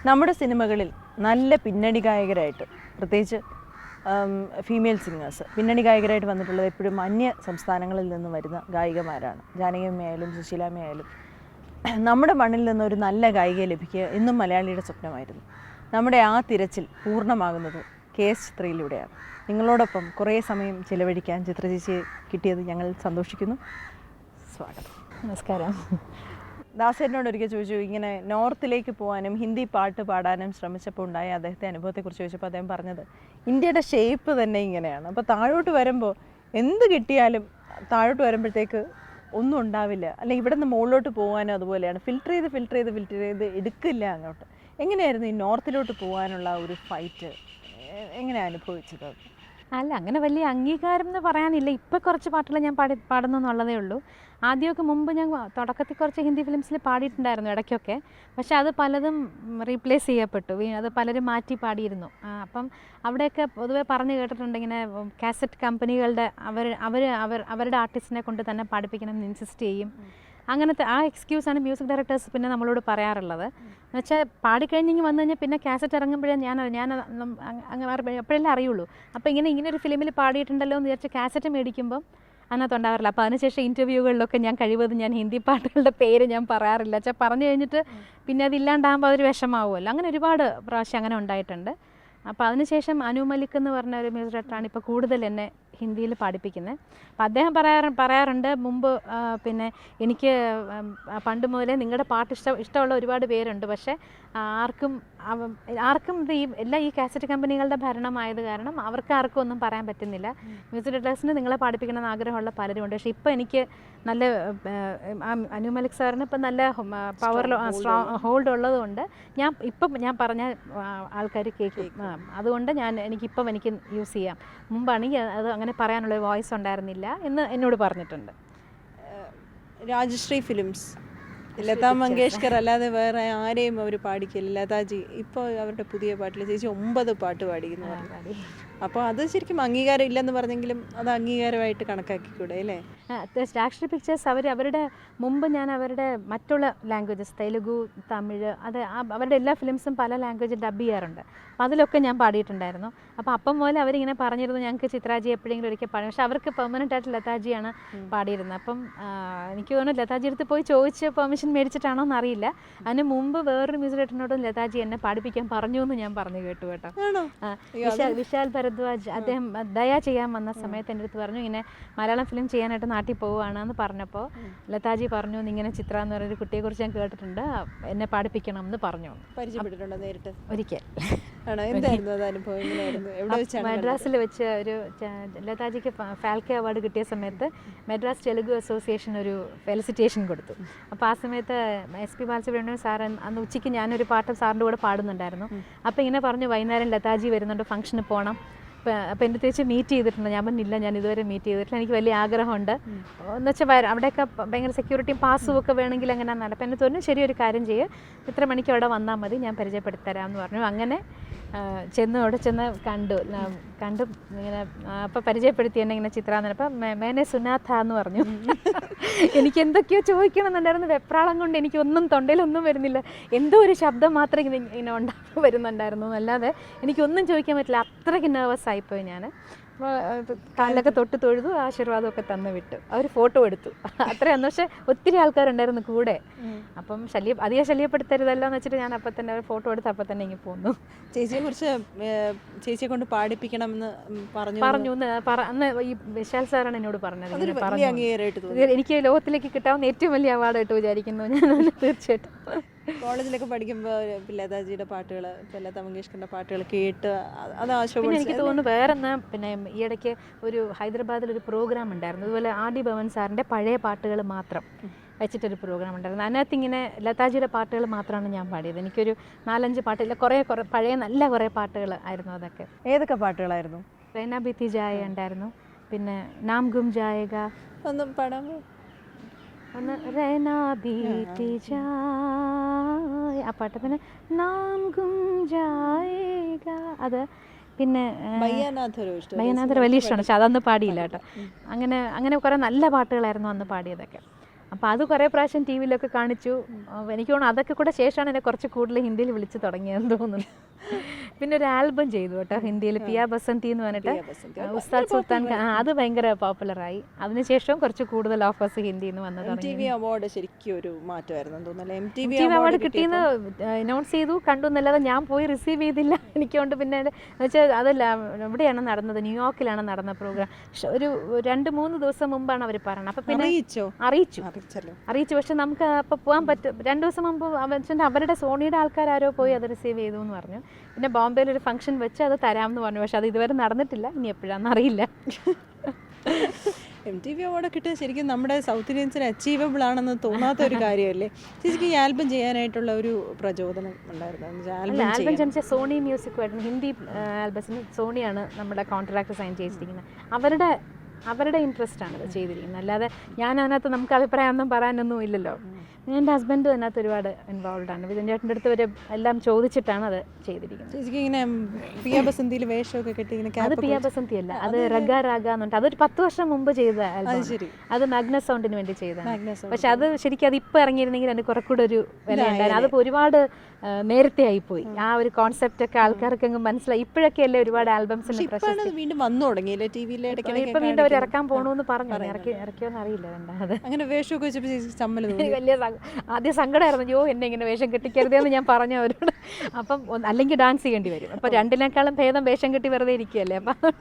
നമ്മുടെ സിനിമകളിൽ നല്ല പിന്നണി ഗായകരായിട്ട്, പ്രത്യേകിച്ച് ഫീമെയിൽ സിംഗേഴ്സ് പിന്നണി ഗായകരായിട്ട് വന്നിട്ടുള്ളത് എപ്പോഴും അന്യ സംസ്ഥാനങ്ങളിൽ നിന്ന് വരുന്ന ഗായികമാരാണ്. ജാനകിയമ്മയായാലും സുശീലാമ്മയായാലും. നമ്മുടെ മണ്ണിൽ നിന്നൊരു നല്ല ഗായികയെ ലഭിക്കുക എന്നും മലയാളിയുടെ സ്വപ്നമായിരുന്നു. നമ്മുടെ ആ തിരച്ചിൽ പൂർണ്ണമാകുന്നത് KS ചിത്രയിലൂടെയാണ്. നിങ്ങളോടൊപ്പം കുറേ സമയം ചിലവഴിക്കാൻ ചിത്രചേച്ചിയെ കിട്ടിയത് ഞങ്ങൾ സന്തോഷിക്കുന്നു. സ്വാഗതം. നമസ്കാരം. ദാസേട്ടനോട് ഒരിക്കൽ ചോദിച്ചു, ഇങ്ങനെ നോർത്തിലേക്ക് പോകാനും ഹിന്ദി പാട്ട് പാടാനും ശ്രമിച്ചപ്പോൾ ഉണ്ടായ അദ്ദേഹത്തെ അനുഭവത്തെക്കുറിച്ച് ചോദിച്ചപ്പോൾ അദ്ദേഹം പറഞ്ഞത് ഇന്ത്യയുടെ ഷേപ്പ് തന്നെ ഇങ്ങനെയാണ്. അപ്പോൾ താഴോട്ട് വരുമ്പോൾ എന്ത് കിട്ടിയാലും താഴോട്ട് വരുമ്പോഴത്തേക്ക് ഒന്നും ഉണ്ടാവില്ല. അല്ലെങ്കിൽ ഇവിടെ നിന്ന് മുകളിലോട്ട് പോകാനും അതുപോലെയാണ്. ഫിൽറ്റർ ചെയ്ത് എടുക്കില്ല അങ്ങോട്ട്. എങ്ങനെയായിരുന്നു ഈ നോർത്തിലോട്ട് പോകാനുള്ള ഒരു ഫൈറ്റ്? എങ്ങനെയാണ് അനുഭവിച്ചത്? അല്ല, അങ്ങനെ വലിയ അംഗീകാരം എന്ന് പറയാനില്ല. ഇപ്പം കുറച്ച് പാട്ടുകൾ ഞാൻ പാടുന്നു എന്നുള്ളതേ ഉള്ളൂ. ആദ്യമൊക്കെ മുമ്പ് ഞാൻ തുടക്കത്തിൽ കുറച്ച് ഹിന്ദി ഫിലിംസിൽ പാടിയിട്ടുണ്ടായിരുന്നു ഇടയ്ക്കൊക്കെ. പക്ഷെ അത് പലതും റീപ്ലേസ് ചെയ്യപ്പെട്ടു. അത് പലരും മാറ്റി പാടിയിരുന്നു. അപ്പം അവിടെയൊക്കെ പൊതുവെ പറഞ്ഞു കേട്ടിട്ടുണ്ട്, ഇങ്ങനെ കാസറ്റ് കമ്പനികളുടെ അവരുടെ ആർട്ടിസ്റ്റിനെ കൊണ്ട് തന്നെ പാടിപ്പിക്കണം എന്ന് ഇൻസിസ്റ്റ് ചെയ്യും. അങ്ങനത്തെ ആ എക്സ്ക്യൂസാണ് മ്യൂസിക് ഡയറക്ടേഴ്സ് പിന്നെ നമ്മളോട് പറയാറുള്ളത്. എന്ന് വെച്ചാൽ പാടിക്കഴിഞ്ഞെങ്കിൽ വന്നു കഴിഞ്ഞാൽ പിന്നെ കാസറ്റ് ഇറങ്ങുമ്പോഴേ ഞാൻ അങ്ങനെ എപ്പോഴെല്ലാം അറിയുള്ളൂ. അപ്പോൾ ഇങ്ങനെ ഒരു ഫിലിമിൽ പാടിയിട്ടുണ്ടല്ലോ എന്ന് വിചാരിച്ച് കാസറ്റ് മേടിക്കുമ്പം അതിനകത്ത് ഉണ്ടാവാറില്ല. അപ്പോൾ അതിനുശേഷം ഇൻ്റർവ്യൂകളിലൊക്കെ ഞാൻ കഴിവതും ഞാൻ ഹിന്ദി പാട്ടുകളുടെ പേര് ഞാൻ പറയാറില്ല. വെച്ചാൽ പറഞ്ഞു കഴിഞ്ഞിട്ട് പിന്നെ അതില്ലാണ്ടാകുമ്പോൾ അതൊരു വിഷമാവുമല്ലോ. അങ്ങനെ ഒരുപാട് പ്രാവശ്യം അങ്ങനെ ഉണ്ടായിട്ടുണ്ട്. അപ്പോൾ അതിനുശേഷം അനു മലിക് എന്ന് പറഞ്ഞ ഒരു മ്യൂസിക് ഡയറക്ടറാണ് ഇപ്പോൾ കൂടുതൽ എന്നെ ഹിന്ദിയിൽ പാടിപ്പിക്കുന്നത്. അപ്പം അദ്ദേഹം പറയാറുണ്ട് മുമ്പ്, പിന്നെ എനിക്ക് പണ്ട് മുതലേ നിങ്ങളുടെ പാട്ട് ഇഷ്ടമുള്ള ഒരുപാട് പേരുണ്ട്. പക്ഷേ ആർക്കും ഇത് ഈ കാസറ്റ് കമ്പനികളുടെ ഭരണമായത് കാരണം ആർക്കും ഒന്നും പറയാൻ പറ്റുന്നില്ല. മ്യൂസിക് ഡയറക്ടേഴ്സിന് നിങ്ങളെ പാടിപ്പിക്കണമെന്ന് ആഗ്രഹമുള്ള പലരും ഉണ്ട്. പക്ഷേ ഇപ്പോൾ എനിക്ക് നല്ല അനു മലിക് സാറിന് ഇപ്പം നല്ല പവർ ഹോൾഡ് ഉള്ളതുകൊണ്ട് ഞാൻ പറഞ്ഞ ആൾക്കാർ കേൾക്കും. അതുകൊണ്ട് എനിക്കിപ്പം എനിക്ക് യൂസ് ചെയ്യാം. മുമ്പാണെങ്കിൽ അത് അങ്ങനെ പറയാനുള്ള വോയിസ് ഉണ്ടായിരുന്നില്ല എന്ന് എന്നോട് പറഞ്ഞിട്ടുണ്ട്. രാജശ്രീ ഫിലിംസ്, ലതാ മങ്കേഷ്കർ അല്ലാതെ വേറെ ആരെയും അവർ പാടിക്കില്ല. ലതാജി ഇപ്പോൾ അവരുടെ പുതിയ പാട്ടിൽ ചേച്ചി 9 പാട്ട് പാടിക്കുന്നു പറഞ്ഞു. അപ്പോൾ അത് ശരിക്കും അംഗീകാരം ഇല്ലെന്ന് പറഞ്ഞെങ്കിലും അത് അംഗീകാരമായിട്ട് കണക്കാക്കിക്കൂടെ അല്ലേ? രാഷ്ട്രീയ പിക്ചേഴ്സ് അവരുടെ മുമ്പ് ഞാൻ അവരുടെ മറ്റുള്ള ലാംഗ്വേജസ്, തെലുഗു, തമിഴ്, അവരുടെ എല്ലാ ഫിലിംസും പല ലാംഗ്വേജിൽ ഡബ് ചെയ്യാറുണ്ട്. അപ്പോൾ അതിലൊക്കെ ഞാൻ പാടിയിട്ടുണ്ടായിരുന്നു. അപ്പോൾ അപ്പം പോലെ അവരിങ്ങനെ പറഞ്ഞിരുന്നു ഞങ്ങൾക്ക് ചിത്രാജി എപ്പോഴെങ്കിലും ഒരിക്കൽ പാടി. പക്ഷെ അവർക്ക് പെർമനൻ്റ് ആയിട്ട് ലതാജിയാണ് പാടിയിരുന്നത്. അപ്പം എനിക്ക് തോന്നുന്നു ലതാജി അടുത്ത് പോയി ചോദിച്ച് പെർമിഷൻ മേടിച്ചിട്ടാണോ എന്നറിയില്ല. അതിന് മുമ്പ് വേറൊരു മ്യൂസിക് ഡയറക്ടറിനോടും ലതാജി എന്നെ പാടിപ്പിക്കാൻ പറഞ്ഞു എന്ന് ഞാൻ പറഞ്ഞു കേട്ടു കേട്ടോ. വിശാൽ ഭരദ്വാജ് അദ്ദേഹം ദയ ചെയ്യാൻ വന്ന സമയത്ത് എൻ്റെ അടുത്ത് പറഞ്ഞു, ഇങ്ങനെ മലയാളം ഫിലിം ചെയ്യാനായിട്ട് നാട്ടിൽ പോവുകയാണെന്ന് പറഞ്ഞപ്പോൾ ലതാജി പറഞ്ഞു, ഇങ്ങനെ ചിത്ര എന്ന് പറയുന്നൊരു കുട്ടിയെക്കുറിച്ച് ഞാൻ കേട്ടിട്ടുണ്ട്, എന്നെ പാടിപ്പിക്കണം എന്ന് പറഞ്ഞു. പരിചയപ്പെട്ടിട്ടുണ്ടോ നേരിട്ട്? ഒരിക്കൽ മദ്രാസിൽ വെച്ച് ഒരു ലതാജിക്ക് ഫാൽക്കെ അവാർഡ് കിട്ടിയ സമയത്ത് മദ്രാസ് തെലുഗു അസോസിയേഷൻ ഒരു ഫെലിസിറ്റേഷൻ കൊടുത്തു. അപ്പോൾ ആ സമയത്ത് SP ബാലസുബ്രഹ്മണ്യം സാർ അന്ന് ഉച്ചയ്ക്ക് ഞാനൊരു പാട്ട് സാറിൻ്റെ കൂടെ പാടുന്നുണ്ടായിരുന്നു. അപ്പോൾ ഇങ്ങനെ പറഞ്ഞു, വൈകുന്നേരം ലതാജി വരുന്നുണ്ട്, ഫംഗ്ഷന് പോകണം. അപ്പോൾ എൻ്റെ തിരിച്ച് മീറ്റ് ചെയ്തിട്ടുണ്ട്. ഞാൻ പറഞ്ഞില്ല, ഞാൻ ഇതുവരെ മീറ്റ് ചെയ്തിട്ടില്ല, എനിക്ക് വലിയ ആഗ്രഹമുണ്ട് എന്ന് വെച്ചാൽ അവിടെയൊക്കെ ഭയങ്കര സെക്യൂരിറ്റിയും പാസും ഒക്കെ വേണമെങ്കിൽ അങ്ങനെ നടക്കും. അപ്പോൾ എന്നെ തോന്നുന്നു ശരി, ഒരു കാര്യം ചെയ്യുക, ഇത്ര മണിക്ക് അവിടെ വന്നാൽ മതി, ഞാൻ പരിചയപ്പെടുത്തരാമെന്ന് പറഞ്ഞു. അങ്ങനെ അവിടെ ചെന്ന് കണ്ടു ഇങ്ങനെ. അപ്പോൾ പരിചയപ്പെടുത്തി എന്നെ ഇങ്ങനെ ചിത്ര എന്ന് പറഞ്ഞപ്പോൾ മേനെ സുനാഥ എന്ന് പറഞ്ഞു. എനിക്ക് എന്തൊക്കെയോ ചോദിക്കണമെന്നുണ്ടായിരുന്നു. വെപ്രാളം കൊണ്ട് എനിക്കൊന്നും തൊണ്ടയിലൊന്നും വരുന്നില്ല. എന്തോ ഒരു ശബ്ദം മാത്രമേ ഇങ്ങനെ വരുന്നുണ്ടായിരുന്നു, അല്ലാതെ എനിക്കൊന്നും ചോദിക്കാൻ പറ്റില്ല. അത്രയ്ക്ക് നെർവസ് ആയിപ്പോയി ഞാൻ. കാലിലൊക്കെ തൊട്ട് തൊഴുതു, ആശീർവാദമൊക്കെ തന്നു വിട്ടു. അവർ ഫോട്ടോ എടുത്തു. അത്രയാണ്. പക്ഷേ ഒത്തിരി ആൾക്കാരുണ്ടായിരുന്നു കൂടെ. അപ്പം അധികം ശല്യപ്പെടുത്തരുതല്ലോ എന്ന് വെച്ചിട്ട് ഞാൻ അപ്പം തന്നെ ഫോട്ടോ എടുത്ത് അപ്പം തന്നെ ഇങ്ങനെ പോന്നു. ചേച്ചിയെ കൊണ്ട് പാടിപ്പിക്കണമെന്ന് പറഞ്ഞു അന്ന് ഈ വിശാൽ സാറാണ് എന്നോട് പറഞ്ഞത്. എനിക്ക് ലോകത്തിലേക്ക് കിട്ടാവുന്ന ഏറ്റവും വലിയ അവാർഡായിട്ട് വിചാരിക്കുന്നു ഞാൻ. തീർച്ചയായിട്ടും കോളേജിലൊക്കെ പഠിക്കുമ്പോൾ ലതാജിയുടെ പാട്ടുകൾ, ലതാ മങ്കേഷ്കറിൻ്റെ പാട്ടുകൾ കേട്ട് അത് എനിക്ക് തോന്നുന്നു. വേറെന്നാ, പിന്നെ ഈയിടയ്ക്ക് ഒരു ഹൈദരാബാദിലൊരു പ്രോഗ്രാം ഉണ്ടായിരുന്നു, അതുപോലെ RD ഭവൻ സാറിൻ്റെ പഴയ പാട്ടുകൾ മാത്രം വെച്ചിട്ടൊരു പ്രോഗ്രാം ഉണ്ടായിരുന്നു. അതിനകത്ത് ഇങ്ങനെ ലതാജിയുടെ പാട്ടുകൾ മാത്രമാണ് ഞാൻ പാടിയത്. എനിക്കൊരു 4-5 പാട്ടില്ല, കുറേ പഴയ നല്ല കുറേ പാട്ടുകൾ ആയിരുന്നു അതൊക്കെ. ഏതൊക്കെ പാട്ടുകളായിരുന്നു? റേന ബീത്തി ജായ ഉണ്ടായിരുന്നു, പിന്നെ നാം ഗും ജായേഗ, ഒന്നും പാടാമോ? റേന ബീത്തി ജായ ആ പാട്ട്, പിന്നെ നാം ഗും ജായേഗ, അത് പിന്നെ ഭയ്യനാഥർ വലിയ ഇഷ്ടമാണ്. പക്ഷെ അതൊന്നും പാടിയില്ല കേട്ടോ. അങ്ങനെ കുറേ നല്ല പാട്ടുകളായിരുന്നു അന്ന് പാടിയതൊക്കെ. അപ്പോൾ അത് കുറേ പ്രാവശ്യം ടി വിയിലൊക്കെ കാണിച്ചു. എനിക്ക് തോന്നുന്നു അതൊക്കെ കൂടെ ശേഷമാണ് എന്നെ കുറച്ച് കൂടുതൽ ഹിന്ദിയിൽ വിളിച്ച് തുടങ്ങിയെന്ന് തോന്നുന്നു. പിന്നെ ഒരു ആൽബം ചെയ്തു കേട്ടോ ഹിന്ദിയിൽ, പിയ ബസന്തി എന്ന് പറഞ്ഞിട്ട് ഉസ്താദ് സുൽത്താൻ ഖാൻ. അത് ഭയങ്കര പോപ്പുലറായി. അതിനുശേഷം കുറച്ച് കൂടുതൽ ഓഫേഴ്സ് ഹിന്ദിയിൽ നിന്ന് വന്നത്. MTV അവാർഡ് ശരിക്കും ഒരു മാറ്റമായിരുന്നു തോന്നുന്നല്ലേ? MTV അവാർഡ് കിട്ടിയെന്ന് അനൗൺസ് ചെയ്തു, കണ്ടു എന്നല്ലാതെ ഞാൻ പോയി റിസീവ് ചെയ്തില്ല. എനിക്കൊണ്ട് പിന്നെ എന്ന് വെച്ചാൽ അതല്ല, എവിടെയാണ് നടന്നത്, ന്യൂയോർക്കിലാണ് നടന്ന പ്രോഗ്രാം. ഒരു 2-3 ദിവസം മുമ്പാണ് അവർ പറയുന്നത്. അപ്പം പിന്നെ അറിയിച്ചു. പക്ഷെ നമുക്ക് അപ്പോൾ പോകാൻ പറ്റും. 2 ദിവസം മുമ്പ് അവരുടെ സോണിയുടെ ആൾക്കാരോ പോയി അത് റിസീവ് ചെയ്തു എന്ന് പറഞ്ഞു. പിന്നെ ബോംബെയിൽ ഒരു ഫംഗ്ഷൻ വെച്ച് അത് തരാമെന്ന് പറഞ്ഞു. പക്ഷെ അത് ഇതുവരെ നടന്നിട്ടില്ല, ഇനി എപ്പോഴാണെന്ന് അറിയില്ല. MTV അവാർഡ് കിട്ടിയത് ശരിക്കും നമ്മുടെ സൗത്ത് ഇന്ത്യൻസിന് അച്ചീവബിൾ ആണെന്ന് തോന്നാത്ത ഒരു കാര്യമല്ലേ? ചേച്ചിക്ക് ഈ ആൽബം ചെയ്യാനായിട്ടുള്ള ഒരു പ്രചോദനം ഉണ്ടായിരുന്നു? ആൽബം സോണി മ്യൂസിക്കുമായിരുന്നു. ഹിന്ദി ആൽബത്തിന് സോണിയാണ് നമ്മുടെ കോൺട്രാക്ട് സൈൻ ചെയ്തിരിക്കുന്നത്. അവരുടെ ഇൻട്രസ്റ്റ് ആണ് ഇത് ചെയ്തിരിക്കുന്നത്. അല്ലാതെ ഞാൻ അതിനകത്ത് നമുക്ക് അഭിപ്രായം ഒന്നും പറയാനൊന്നും ഇല്ലല്ലോ. എൻ്റെ ഹസ്ബൻഡും അതിനകത്ത് ഒരുപാട് ഇൻവോൾവ് ആണ്. വിജയൻ ചേട്ടൻ്റെ അടുത്ത് വരെ എല്ലാം ചോദിച്ചിട്ടാണ് അത് ചെയ്തിരിക്കുന്നത്. ചേച്ചിക്ക് ഇങ്ങനെ പിയ ബസന്തിയിൽ വേഷമൊക്കെ കെട്ടി ഇങ്ങനെ? അത് പിയ ബസന്തി അല്ല, അത് റഗ രാഗ എന്നുണ്ട്. അതൊരു 10 വർഷം മുമ്പ് ചെയ്ത ആൽബം. അത് മാഗ്നസ് സൗണ്ടിന് വേണ്ടി ചെയ്തതാണ്. പക്ഷെ അത് ശരിക്കും അത് ഇപ്പം ഇറങ്ങിയിരുന്നെങ്കിൽ അതിന് കുറെ കൂടെ ഒരു വില ഉണ്ടായിരുന്നു. അതിപ്പോൾ ഒരുപാട് നേരത്തെ ആയിപ്പോയി. ആ ഒരു കോൺസെപ്റ്റ് ഒക്കെ ആൾക്കാർക്ക് അങ്ങ് മനസ്സിലായി. ഇപ്പോഴൊക്കെ അല്ലേ ഒരുപാട് ആൽബംസിന് വീണ്ടും വന്നു തുടങ്ങിയില്ലേ ടി വിയിൽ? ഇപ്പം വീണ്ടും അവർ ഇറക്കാൻ പോകണമെന്ന് പറഞ്ഞു. ഇറക്കിയോന്ന് അറിയില്ല. രണ്ടാമത് അങ്ങനെ വേഷമൊക്കെ വെച്ചപ്പോൾ വലിയ ആദ്യം സങ്കടമായിരുന്നു. അയ്യോ എന്നെ ഇങ്ങനെ വേഷം കെട്ടിക്കരുതെന്ന് ഞാൻ പറഞ്ഞു അവരോട്. അപ്പം അല്ലെങ്കിൽ ഡാൻസ് ചെയ്യേണ്ടി വരും. അപ്പം 2-നേക്കാളും ഭേദം വേഷം കെട്ടി വെറുതെ ഇരിക്കുകയല്ലേ. അപ്പം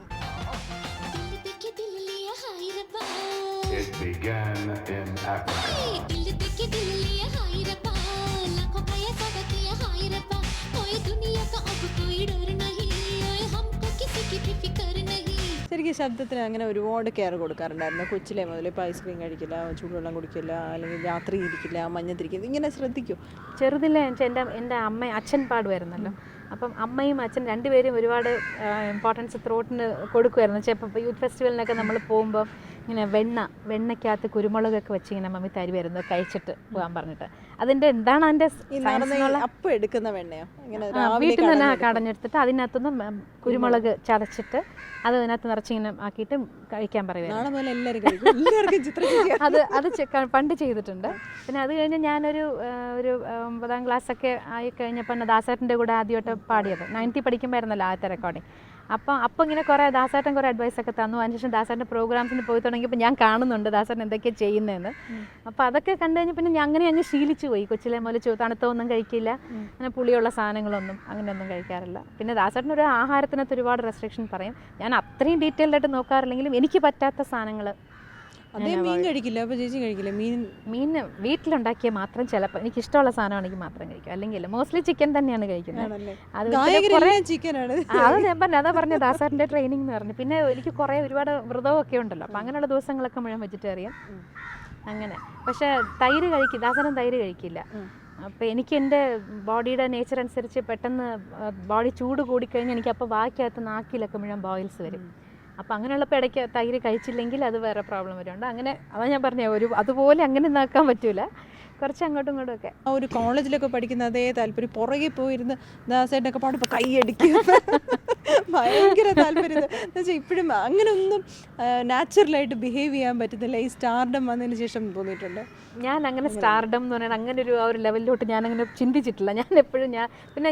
ശരിക്കും ശബ്ദത്തിന് അങ്ങനെ ഒരുപാട് കെയർ കൊടുക്കാറുണ്ടായിരുന്നു കൊച്ചിലെ മുതൽ? ഇപ്പോൾ ഐസ്ക്രീം കഴിക്കില്ല, ചൂടുവെള്ളം കുടിക്കില്ല, അല്ലെങ്കിൽ രാത്രി ഇരിക്കില്ല, മഞ്ഞത്തിരിക്കില്ല, ഇങ്ങനെ ശ്രദ്ധിക്കും? ചെറുതിലെ എൻ്റെ അച്ഛൻ പാടുമായിരുന്നല്ലോ. അപ്പം അമ്മയും അച്ഛൻ രണ്ടുപേരും ഒരുപാട് ഇമ്പോർട്ടൻസ് ത്രോട്ടിന് കൊടുക്കുമായിരുന്നു. ചിലപ്പോൾ യൂത്ത് ഫെസ്റ്റിവലിനൊക്കെ നമ്മൾ പോകുമ്പോൾ ഇങ്ങനെ വെണ്ണയ്ക്കകത്ത് കുരുമുളകൊക്കെ വെച്ച് ഇങ്ങനെ മമ്മി തരുമായിരുന്നു കഴിച്ചിട്ട് പോകാൻ പറഞ്ഞിട്ട്. അതിൻ്റെ എന്താണ് അതിൻ്റെ അപ്പം എടുക്കുന്ന വെണ്ണയോ? വീട്ടിൽ നിന്ന് തന്നെ കടഞ്ഞെടുത്തിട്ട് അതിനകത്തുനിന്ന് കുരുമുളക് ചതച്ചിട്ട് അത് അതിനകത്ത് നിറച്ചിങ്ങനെ ആക്കിയിട്ട് കഴിക്കാൻ പറയുമായിരുന്നു. അത് പണ്ട് ചെയ്തിട്ടുണ്ട്. പിന്നെ അത് കഴിഞ്ഞ് ഞാനൊരു 9ാം ക്ലാസ്സൊക്കെ ആയി കഴിഞ്ഞപ്പോൾ ദാസേട്ടൻ്റെ കൂടെ ആദ്യമായിട്ട് പാടിയത് 9th പഠിക്കുമ്പോഴായിരുന്നല്ലോ ആദ്യത്തെ റെക്കോർഡിങ്. അപ്പം ഇങ്ങനെ കുറേ ദാസേട്ടൻ കുറേ അഡ്വൈസൊക്കെ തന്നു. അതിനുശേഷം ദാസേട്ടൻ്റെ പ്രോഗ്രാംസിന് പോയി തുടങ്ങിയപ്പോൾ ഞാൻ കാണുന്നുണ്ട് ദാസേട്ടൻ എന്തൊക്കെയാണ് ചെയ്യുന്നതെന്ന്. അപ്പോൾ അതൊക്കെ കണ്ടു കഴിഞ്ഞ് പിന്നെ അങ്ങനെ അങ്ങ് ശീലിച്ചു പോയി. കൊച്ചിലെ മുതൽ തണുത്തൊന്നും കഴിക്കില്ല, അങ്ങനെ പുളിയുള്ള സാധനങ്ങളൊന്നും അങ്ങനെയൊന്നും കഴിക്കാറില്ല. പിന്നെ ദാസേട്ടനൊരു ആഹാരത്തിനകത്ത് ഒരുപാട് റെസ്ട്രിക്ഷൻ പറയും. ഞാൻ അത്രയും ഡീറ്റെയിൽഡായിട്ട് നോക്കാറില്ലെങ്കിലും എനിക്ക് പറ്റാത്ത സാധനങ്ങൾ. മീൻ കഴിക്കില്ല? അപ്പോൾ ചേച്ചി കഴിക്കില്ല മീൻ? വീട്ടിലുണ്ടാക്കിയ മാത്രം ചിലപ്പോൾ എനിക്ക് ഇഷ്ടമുള്ള സാധനമാണെങ്കിൽ മാത്രം കഴിക്കും, അല്ലെങ്കിൽ മോസ്റ്റ്ലി ചിക്കൻ തന്നെയാണ് കഴിക്കുന്നത്. അത് ഞാൻ പറഞ്ഞു, അതാ പറഞ്ഞ ദാസാറിൻ്റെ ട്രെയിനിങ് എന്ന് പറഞ്ഞു. പിന്നെ എനിക്ക് ഒരുപാട് വ്രതമൊക്കെ ഉണ്ടല്ലോ, അപ്പം അങ്ങനെയുള്ള ദിവസങ്ങളൊക്കെ മുഴുവൻ വെജിറ്റേറിയൻ അങ്ങനെ. പക്ഷേ തൈര് കഴിക്കും, ദാസനം തൈര് കഴിക്കില്ല. അപ്പോൾ എനിക്ക് എൻ്റെ ബോഡിയുടെ നേച്ചർ അനുസരിച്ച് പെട്ടെന്ന് ബോഡി ചൂട് കൂടിക്കഴിഞ്ഞാൽ എനിക്ക് അപ്പോൾ ബാക്കിയകത്ത് നാക്കിലൊക്കെ മുഴുവൻ ബോയിൽസ് വരും. അപ്പം അങ്ങനെയുള്ളപ്പോൾ ഇടയ്ക്ക് തൈര് കഴിച്ചില്ലെങ്കിൽ അത് വേറെ പ്രോബ്ലം വരുന്നുണ്ട്. അങ്ങനെ അതാ ഞാൻ പറഞ്ഞത്, അതുപോലെ അങ്ങനെ നോക്കാൻ പറ്റൂല, കുറച്ച് അങ്ങോട്ടും ഇങ്ങോട്ടും ഒക്കെ. ആ ഒരു കോളേജിലൊക്കെ പഠിക്കുന്ന അതേ താല്പര്യം, പുറകെ പോയിരുന്ന് ദാസേട്ടനൊക്കെ പാടിപ്പോൾ കൈയടിക്കും, ഭയങ്കര താല്പര്യം. എന്നുവെച്ചാൽ ഇപ്പോഴും അങ്ങനെ ഒന്നും നാച്ചുറലായിട്ട് ബിഹേവ് ചെയ്യാൻ പറ്റുന്നില്ല. ഈ സ്റ്റാർഡം വന്നതിന് ശേഷം തോന്നിയിട്ടുണ്ട്. ഞാൻ അങ്ങനെ സ്റ്റാർഡം എന്ന് പറഞ്ഞാൽ അങ്ങനെ ഒരു ലെവലിലോട്ട് ഞാനങ്ങനെ ചിന്തിച്ചിട്ടില്ല. ഞാൻ എപ്പോഴും പിന്നെ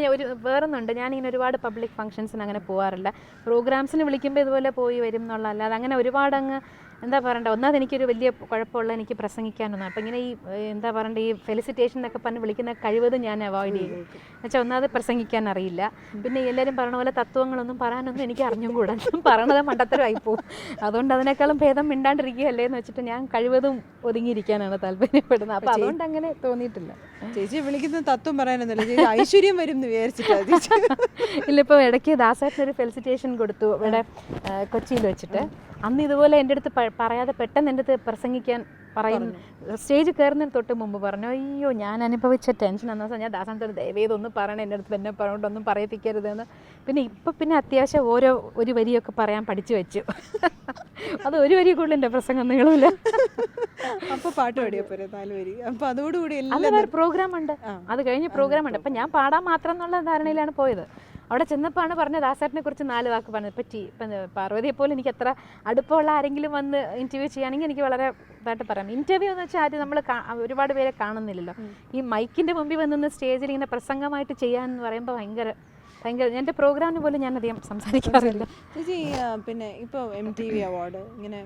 വേറൊന്നുണ്ട്, ഞാനിങ്ങനെ ഒരുപാട് പബ്ലിക് ഫംഗ്ഷൻസിന് അങ്ങനെ പോകാറില്ല. പ്രോഗ്രാംസിന് വിളിക്കുമ്പോൾ ഇതുപോലെ പോയി വരും എന്നുള്ള അല്ലാതെ അങ്ങനെ ഒരുപാട് അങ്ങ് എന്താ പറയണ്ട. ഒന്നാമത് എനിക്കൊരു വലിയ കുഴപ്പമുള്ള എനിക്ക് പ്രസംഗിക്കാനൊന്നും, അപ്പം ഇങ്ങനെ ഈ എന്താ പറയണ്ട, ഈ ഫെലിസിറ്റേഷൻ എന്നൊക്കെ പറഞ്ഞ് വിളിക്കുന്ന കഴിവതും ഞാൻ അവോയ്ഡ് ചെയ്യും. എന്നുവെച്ചാൽ ഒന്നാമത് പ്രസംഗിക്കാൻ അറിയില്ല, പിന്നെ എല്ലാവരും പറഞ്ഞ പോലെ തത്വങ്ങളൊന്നും പറയാനൊന്നും എനിക്ക് അറിഞ്ഞുകൂടാ, പറയണത് മണ്ടത്തരമായി പോകും. അതുകൊണ്ട് അതിനേക്കാളും ഭേദം മിണ്ടാണ്ടിരിക്കുകയല്ലേ എന്ന് വെച്ചിട്ട് ഞാൻ കഴിവതും ഒതുങ്ങിയിരിക്കാനാണ് താല്പര്യപ്പെടുന്നത്. അപ്പം അതുകൊണ്ട് അങ്ങനെ തോന്നിയിട്ടില്ല. ചേച്ചി വിളിക്കുന്ന തത്വം പറയാനൊന്നുമില്ല, ഐശ്വര്യം വരും എന്ന് വിചാരിച്ചിട്ടാണ്. ഇല്ല, ഇപ്പോൾ ഇടയ്ക്ക് ദാസേട്ടനൊരു ഫെലിസിറ്റേഷൻ കൊടുത്തു ഇവിടെ കൊച്ചിയിൽ വെച്ചിട്ട്. അന്ന് ഇതുപോലെ എൻ്റെ അടുത്ത് പറയാതെ പെട്ടെന്ന് എൻ്റെ അടുത്ത് പ്രസംഗിക്കാൻ പറയുന്നു. സ്റ്റേജ് കയറുന്നതിന് തൊട്ട് മുമ്പ് പറഞ്ഞു, അയ്യോ ഞാൻ അനുഭവിച്ച ടെൻഷൻ എന്നു വെച്ചാൽ ഞാൻ ദാസനത്തോട് ദയവേതൊന്നും പറയണം, എൻ്റെ അടുത്ത് എന്നെ പറഞ്ഞിട്ടൊന്നും പറയിപ്പിക്കരുതെന്ന്. പിന്നെ അത്യാവശ്യം ഒരു വരിയൊക്കെ പറയാൻ പഠിച്ചു വെച്ചു. അത് ഒരു വരി കൂടുതൽ എൻ്റെ പ്രസംഗം നീളൂല. അപ്പോൾ പാട്ട് പാടിയപ്പോൾ 4 വരി. അപ്പോൾ അതോടുകൂടി അത് വേറെ പ്രോഗ്രാം ഉണ്ട്, അത് കഴിഞ്ഞ് പ്രോഗ്രാം ഉണ്ട്. അപ്പം ഞാൻ പാടാൻ മാത്രം എന്നുള്ള ധാരണയിലാണ് പോയത്. അവിടെ ചെന്നപ്പോഴാണ് പറഞ്ഞത് ദാസേട്ടനെ കുറിച്ച് 4 വാക്ക് പറഞ്ഞത്. ഇപ്പം പാർവതിയെ പോലെ എനിക്ക് അത്ര അടുപ്പമുള്ള ആരെങ്കിലും വന്ന് ഇൻ്റർവ്യൂ ചെയ്യുകയാണെങ്കിൽ എനിക്ക് വളരെ ഇതായിട്ട് പറയാം. ഇൻ്റർവ്യൂ എന്ന് വെച്ചാൽ ആദ്യം നമ്മൾ ഒരുപാട് പേരെ കാണുന്നില്ലല്ലോ. ഈ മൈക്കിൻ്റെ മുമ്പിൽ വന്ന് സ്റ്റേജിൽ ഇങ്ങനെ പ്രസംഗമായിട്ട് ചെയ്യാമെന്ന് പറയുമ്പോൾ ഭയങ്കര എൻ്റെ പ്രോഗ്രാമിന് പോലും ഞാൻ അധികം സംസാരിക്കാറില്ല. ചേച്ചി പിന്നെ ഇപ്പോൾ MTV അവാർഡ് ഇങ്ങനെ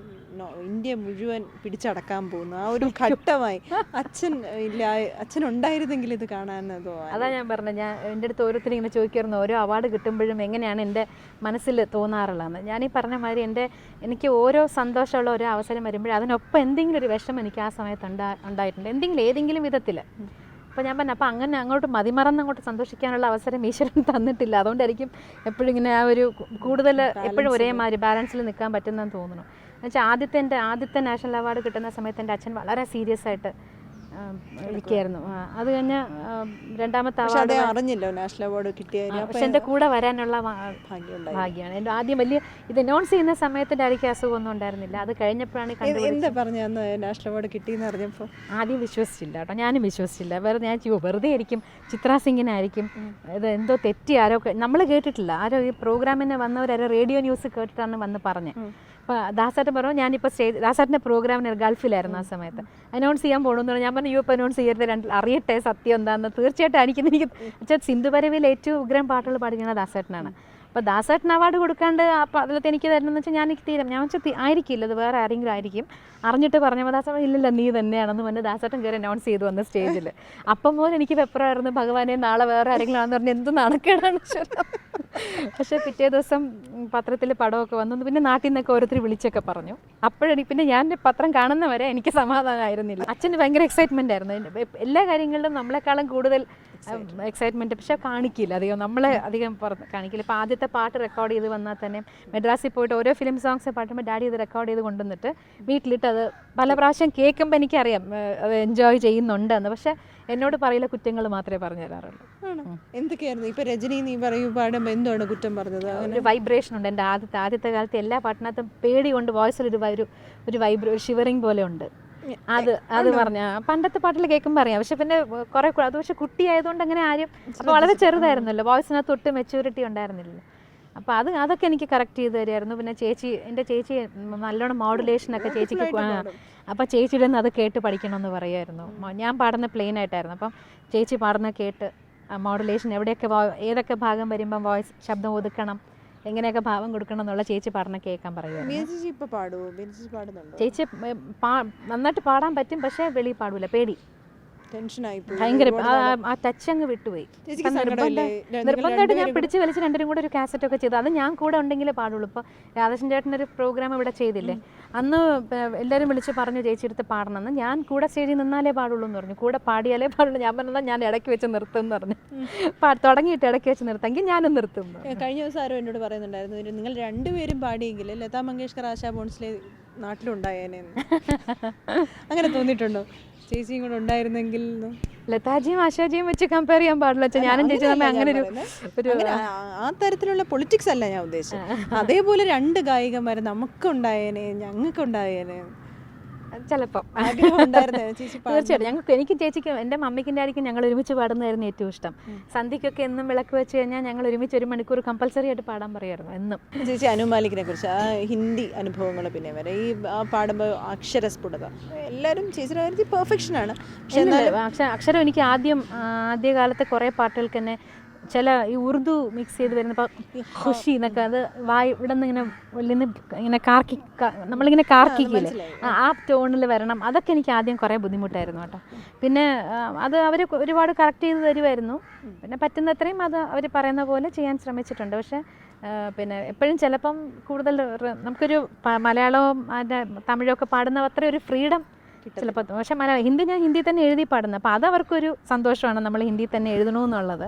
ഇന്ത്യ മുഴുവൻ പിടിച്ചടക്കാൻ പോകുന്നു, ആ ഒരു ഘട്ടമായി അച്ഛൻ ഉണ്ടായിരുന്നെങ്കിൽ ഇത് കാണാനതോ? അതാ ഞാൻ പറഞ്ഞത്, എൻ്റെ അടുത്ത് ഓരോരുത്തരും ഇങ്ങനെ ചോദിക്കായിരുന്നു ഓരോ അവാർഡ് കിട്ടുമ്പോഴും എങ്ങനെയാണ് എൻ്റെ മനസ്സിൽ തോന്നാറുള്ളതെന്ന്. ഞാനീ പറഞ്ഞ മാതിരി എനിക്ക് ഓരോ സന്തോഷമുള്ള ഓരോ അവസരം വരുമ്പോഴും അതിനൊപ്പം എന്തെങ്കിലും ഒരു വിഷമം എനിക്ക് ആ സമയത്ത് ഉണ്ടായിട്ടുണ്ട്, ഏതെങ്കിലും വിധത്തിൽ. അപ്പോൾ ഞാൻ പറഞ്ഞു, അപ്പോൾ അങ്ങനെ അങ്ങോട്ട് മതിമറന്ന് അങ്ങോട്ട് സന്തോഷിക്കാനുള്ള അവസരം ഈശ്വരൻ തന്നിട്ടില്ല. അതുകൊണ്ടായിരിക്കും എപ്പോഴും ഇങ്ങനെ ആ ഒരു കൂടുതൽ എപ്പോഴും ഒരേമാതിരി ബാലൻസിൽ നിൽക്കാൻ പറ്റുന്നതെന്ന് തോന്നുന്നു. എന്നുവെച്ചാൽ ആദ്യത്തെ നാഷണൽ അവാർഡ് കിട്ടുന്ന സമയത്ത് എൻ്റെ അച്ഛൻ വളരെ സീരിയസ് ആയിട്ട് ഇരിക്കുകയായിരുന്നു. അത് കഴിഞ്ഞ് രണ്ടാമത്തെ അവാർഡ് അറിഞ്ഞില്ലോ നാഷണൽ അവാർഡ് കിട്ടിയ, പക്ഷെ എൻ്റെ കൂടെ വരാനുള്ള ഭാഗ്യമാണ്. എൻ്റെ ആദ്യം വലിയ ഇത് അനൗൺസ് ചെയ്യുന്ന സമയത്ത് എനിക്ക് അസുഖമൊന്നും ഉണ്ടായിരുന്നില്ല. അത് കഴിഞ്ഞപ്പോഴാണ് എന്താ പറഞ്ഞ നാഷണൽ അവാർഡ് കിട്ടിയെന്ന് അറിഞ്ഞപ്പോൾ ആദ്യം വിശ്വസിച്ചില്ല കേട്ടോ, ഞാനും വിശ്വസിച്ചില്ല. വെറുതെ ആയിരിക്കും, ചിത്രാ സിംഗിനായിരിക്കും, ഇത് എന്തോ തെറ്റി ആരോ നമ്മൾ കേട്ടിട്ടില്ല, ആരോ ഈ പ്രോഗ്രാമിന് വന്നവരാരോ റേഡിയോ ന്യൂസ് കേട്ടിട്ടാണ് വന്ന് പറഞ്ഞത്. അപ്പോൾ ദാസേട്ടൻ പറഞ്ഞു, ഞാനിപ്പോൾ ദാസേട്ടൻ്റെ പ്രോഗ്രാമിന് ഗൾഫിലായിരുന്നു ആ സമയത്ത്, അനൗൺസ് ചെയ്യാൻ പോകണമെന്ന് പറഞ്ഞു. ഞാൻ പറഞ്ഞു, ഇപ്പോൾ അനൗൺസ് ചെയ്യരുത്, അറിയട്ടെ സത്യം എന്താണെന്ന്. തീർച്ചയായിട്ടും എനിക്ക് വെച്ചാൽ സിന്ധുപരവിൽ ഏറ്റവും ഉഗ്രം പാട്ടുകൾ പാടിക്കുന്നത് ദാസേട്ടനാണ്. അപ്പോൾ ദാസേട്ടൻ അവാർഡ് കൊടുക്കാണ്ട് അതിലത്ത് എനിക്ക് തരണമെന്ന് വെച്ചാൽ ഞാൻ വെച്ചാൽ ആയിരിക്കില്ല, അത് വേറെ ആരെങ്കിലും ആയിരിക്കും. അറിഞ്ഞിട്ട് പറഞ്ഞപ്പോൾ ദാസേട്ടൻ ഇല്ലല്ല നീ തന്നെയാണെന്ന് പറഞ്ഞ് ദാസേട്ടൻ കയറി അനൗൺസ് ചെയ്തു വന്ന സ്റ്റേജിൽ. അപ്പം പോലും എനിക്ക് വെപ്പറായിരുന്നു, ഭഗവാനെ നാളെ വേറെ ആരെങ്കിലും ആണെന്ന് പറഞ്ഞ് എന്ത് നാണക്കേടാണ്. പക്ഷേ പിറ്റേ ദിവസം പത്രത്തിൽ പടമൊക്കെ വന്നു. പിന്നെ നാട്ടിൽ നിന്നൊക്കെ ഓരോരുത്തർ വിളിച്ചൊക്കെ പറഞ്ഞു. പിന്നെ ഞാൻ പത്രം കാണുന്നവരെ എനിക്ക് സമാധാനമായിരുന്നില്ല. അച്ഛന് ഭയങ്കര എക്സൈറ്റ്മെൻ്റ് ആയിരുന്നു എല്ലാ കാര്യങ്ങളിലും, നമ്മളെക്കാളും കൂടുതൽ എക്സൈറ്റ്മെൻറ്റ്. പക്ഷെ കാണിക്കില്ല നമ്മളെ അധികം കാണിക്കില്ല. ഇപ്പോൾ ആദ്യത്തെ പാട്ട് റെക്കോർഡ് ചെയ്ത് വന്നാൽ തന്നെ മെഡ്രാസിൽ പോയിട്ട് ഓരോ ഫിലിം സോങ്സ് പാട്ടുമ്പോൾ ഡാഡി അത് റെക്കോർഡ് ചെയ്ത് കൊണ്ടുവന്നിട്ട് വീട്ടിലിട്ട് അത് പല പ്രാവശ്യം കേൾക്കുമ്പോൾ എനിക്കറിയാം അത് എൻജോയ് ചെയ്യുന്നുണ്ടെന്ന്. പക്ഷേ എന്നോട് പറയില്ല, കുറ്റങ്ങൾ മാത്രമേ പറഞ്ഞു തരാറുള്ളൂ. എന്തൊക്കെയായിരുന്നു ഇപ്പോൾ രജനി നീ പാടുമ്പോൾ എന്താണ് കുറ്റം പറഞ്ഞത്? ഒരു വൈബ്രേഷൻ ഉണ്ട് എൻ്റെ ആദ്യത്തെ കാലത്ത് എല്ലാ പാട്ടിനകത്തും പേടി കൊണ്ട് വോയിസിൽ ഒരു ഷിവറിങ് പോലെ ഉണ്ട്. അത് പറഞ്ഞ പണ്ടത്തെ പാട്ടിൽ കേൾക്കുമ്പോൾ അറിയാം. പക്ഷെ പിന്നെ കുറെ അത് പക്ഷെ കുട്ടിയായതുകൊണ്ട് അങ്ങനെ ആരും അപ്പോൾ വളരെ ചെറുതായിരുന്നല്ലോ, വോയിസിനകത്ത് ഒട്ടും മെച്യൂരിറ്റി ഉണ്ടായിരുന്നില്ലല്ലോ. അപ്പോൾ അതൊക്കെ എനിക്ക് കറക്റ്റ് ചെയ്ത് തരുമായിരുന്നു. പിന്നെ എൻ്റെ ചേച്ചി നല്ലോണം മോഡുലേഷനൊക്കെ ചേച്ചിക്ക്, അപ്പോൾ ചേച്ചിയുടെ നിന്ന് അത് കേട്ട് പഠിക്കണമെന്ന് പറയുമായിരുന്നു. ഞാൻ പാടുന്ന പ്ലെയിൻ ആയിട്ടായിരുന്നു, അപ്പം ചേച്ചി പാടുന്ന കേട്ട് മോഡുലേഷൻ ഏതൊക്കെ ഭാഗം വരുമ്പം വോയിസ് ശബ്ദം ഒതുക്കണം, എങ്ങനെയൊക്കെ ഭാവം കൊടുക്കണം എന്നുള്ള ചേച്ചി പാടണ കേൾക്കാൻ പറയുമായിരുന്നു. ചേച്ചി നന്നായിട്ട് പാടാൻ പറ്റും, പക്ഷേ വെളിയിൽ പാടൂല, പേടി, ഭയങ്കര ആ ടച്ച് അങ്ങ് വിട്ടുപോയി. നിർബന്ധമായിട്ട് ഞാൻ പിടിച്ച് വലിച്ച് രണ്ടും കൂടെ ഒരു കാസറ്റ് ഒക്കെ ചെയ്തു. അത് ഞാൻ കൂടെ ഉണ്ടെങ്കിലേ പാടുള്ളൂ. ഇപ്പോൾ രാധാകൃഷ്ണൻ ചേട്ടനൊരു പ്രോഗ്രാം ഇവിടെ ചെയ്തില്ലേ, അന്ന് എല്ലാവരും വിളിച്ച് പറഞ്ഞു ചേച്ചി എടുത്ത് പാടണമെന്ന്. ഞാൻ കൂടെ സ്റ്റേജിൽ നിന്നാലേ പാടുള്ളൂ എന്ന് പറഞ്ഞു, കൂടെ പാടിയാലേ പാടുള്ളൂ. ഞാൻ പറഞ്ഞാൽ ഞാൻ ഇടയ്ക്ക് വെച്ച് നിർത്തും എന്ന് പറഞ്ഞു. തുടങ്ങിയിട്ട് ഇടയ്ക്ക് വെച്ച് നിർത്താമെങ്കിൽ ഞാനും നിർത്തും. കഴിഞ്ഞ ദിവസം ആരും എന്നോട് പറയുന്നുണ്ടായിരുന്നു, നിങ്ങൾ രണ്ടുപേരും പാടിയെങ്കിൽ ലതാ മങ്കേഷ്കർ, ആശാ ഭോൺസ്ലെ നാട്ടിലുണ്ടായേനെ. അങ്ങനെ തോന്നിയിട്ടുണ്ടോ? ചേച്ചിയും കൂടെ ഉണ്ടായിരുന്നെങ്കിൽ. ലതാജിയും ആശാജിയും വെച്ച് കമ്പയർ ചെയ്യാൻ പാടില്ല. ഞാനും ചേച്ചി തമ്മിൽ അങ്ങനെ ഒരു ആ തരത്തിലുള്ള പൊളിറ്റിക്സ് അല്ല ഞാൻ ഉദ്ദേശിച്ചത്. അതേപോലെ രണ്ട് ഗായികമാരെ നമുക്കുണ്ടായേനെ, ഞങ്ങൾക്കുണ്ടായേനെ ചിലപ്പോൾ തീർച്ചയായിട്ടും. എനിക്ക് ചേച്ചിക്കും എൻ്റെ മമ്മിക്കും ഡാഡിക്കും ഞങ്ങൾ ഒരുമിച്ച് പാടുന്നതായിരുന്നു ഏറ്റവും ഇഷ്ടം. സന്ധ്യയ്ക്കൊക്കെ എന്നും വിളക്ക് വെച്ച് കഴിഞ്ഞാൽ ഞങ്ങൾ ഒരുമിച്ച് 1 മണിക്കൂർ കമ്പൽസറി ആയിട്ട് പാടാൻ പറയുമായിരുന്നു എന്നും. ചേച്ചി അനു മാലിക്കിനെ കുറിച്ച് ആ ഹിന്ദി അനുഭവങ്ങൾ പിന്നെ വരെ ഈ പാടുമ്പോൾ അക്ഷരസ്ഫുടത എല്ലാവരും ചേച്ചിയുടെ കാര്യത്തിൽ പെർഫെക്ഷനാണ്. പക്ഷേ അക്ഷരം എനിക്ക് ആദ്യകാലത്തെ കുറേ പാട്ടുകൾക്ക് തന്നെ ചില ഈ ഉറുദു മിക്സ് ചെയ്ത് വരുന്ന ഖുഷി എന്നൊക്കെ, അത് ഇവിടെ നിന്ന് ഇങ്ങനെ നമ്മളിങ്ങനെ കാർക്കിക്കില്ലേ, ആ ടോണിൽ വരണം. അതൊക്കെ എനിക്ക് ആദ്യം കുറേ ബുദ്ധിമുട്ടായിരുന്നു കേട്ടോ. പിന്നെ അത് അവർ ഒരുപാട് കറക്റ്റ് ചെയ്ത് തരുമായിരുന്നു. പിന്നെ പറ്റുന്നത്രയും അത് അവർ പറയുന്ന പോലെ ചെയ്യാൻ ശ്രമിച്ചിട്ടുണ്ട്. പക്ഷേ പിന്നെ എപ്പോഴും ചിലപ്പം കൂടുതൽ നമുക്കൊരു മലയാളവും തമിഴൊക്കെ പാടുന്ന അത്ര ഒരു ഫ്രീഡം ചിലപ്പോൾ. പക്ഷെ ഞാൻ ഹിന്ദി തന്നെ എഴുതി പാടുന്നത്, അപ്പോൾ അതവർക്കൊരു സന്തോഷമാണ് നമ്മൾ ഹിന്ദി തന്നെ എഴുതണമെന്നുള്ളത്.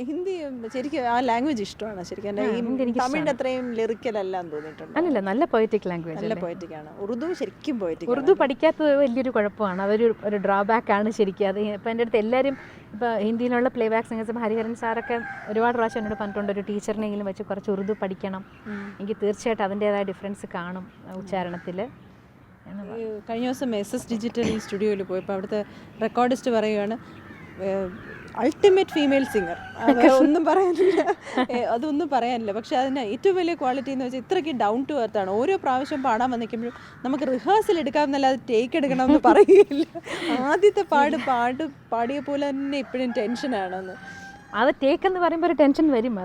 ഹിന്ദി ശരിക്കും ആ ലാംഗ്വേജ് ഇഷ്ടമാണ് ശരിക്കും. തമിഴിൻ്റെ അത്രയും ലിറിക്കലെല്ലാം തോന്നിയിട്ടുണ്ട്. അല്ലല്ല, നല്ല പൊയറ്റിക് ലാംഗ്വേജ്, നല്ല പൊയറ്റിക്കാണ്. ഉറുദു ശരിക്കും പൊയറ്റിക്. ഉറുദു പഠിക്കാത്തത് വലിയൊരു കുഴപ്പമാണ്, അതൊരു ഡ്രോബാക്കാണ് ശരിക്കും. അത് ഇപ്പം എൻ്റെ അടുത്ത് എല്ലാവരും ഇപ്പോൾ ഹിന്ദിയിലുള്ള പ്ലേ ബാക്ക് സിംഗേഴ്സ്, ഹരിഹരൻ സാറൊക്കെ ഒരുപാട് പ്രാവശ്യം എന്നോട് പറഞ്ഞിട്ടുണ്ട്, ഒരു ടീച്ചറിനെങ്കിലും വെച്ച് കുറച്ച് ഉറുദു പഠിക്കണം, എനിക്ക് തീർച്ചയായിട്ടും അതിൻ്റേതായ ഡിഫറൻസ് കാണും ഉച്ചാരണത്തിൽ. കഴിഞ്ഞ ദിവസം SS ഡിജിറ്റൽ സ്റ്റുഡിയോയിൽ പോയപ്പോൾ അവിടുത്തെ റെക്കോർഡിസ്റ്റ് പറയുകയാണ്, അൾട്ടിമേറ്റ് ഫീമെയിൽ സിംഗർ, ഒന്നും പറയാനില്ല, അതൊന്നും പറയാനില്ല. പക്ഷെ അതിന് ഏറ്റവും വലിയ ക്വാളിറ്റി എന്ന് വെച്ചാൽ ഇത്രയ്ക്ക് ഡൗൺ ടു എർത്ത് ആണ്. ഓരോ പ്രാവശ്യം പാടാൻ വന്നിരിക്കുമ്പോഴും നമുക്ക് റിഹേഴ്സൽ എടുക്കാമെന്നല്ലാതെ ടേക്ക് എടുക്കണമെന്ന് പറയുകയില്ല. ആദ്യത്തെ പാടിയ പോലെ തന്നെ ഇപ്പോഴും ടെൻഷനാണെന്ന്. അത് ടേക്ക് എന്ന് പറയുമ്പോൾ ഒരു ടെൻഷൻ വരും.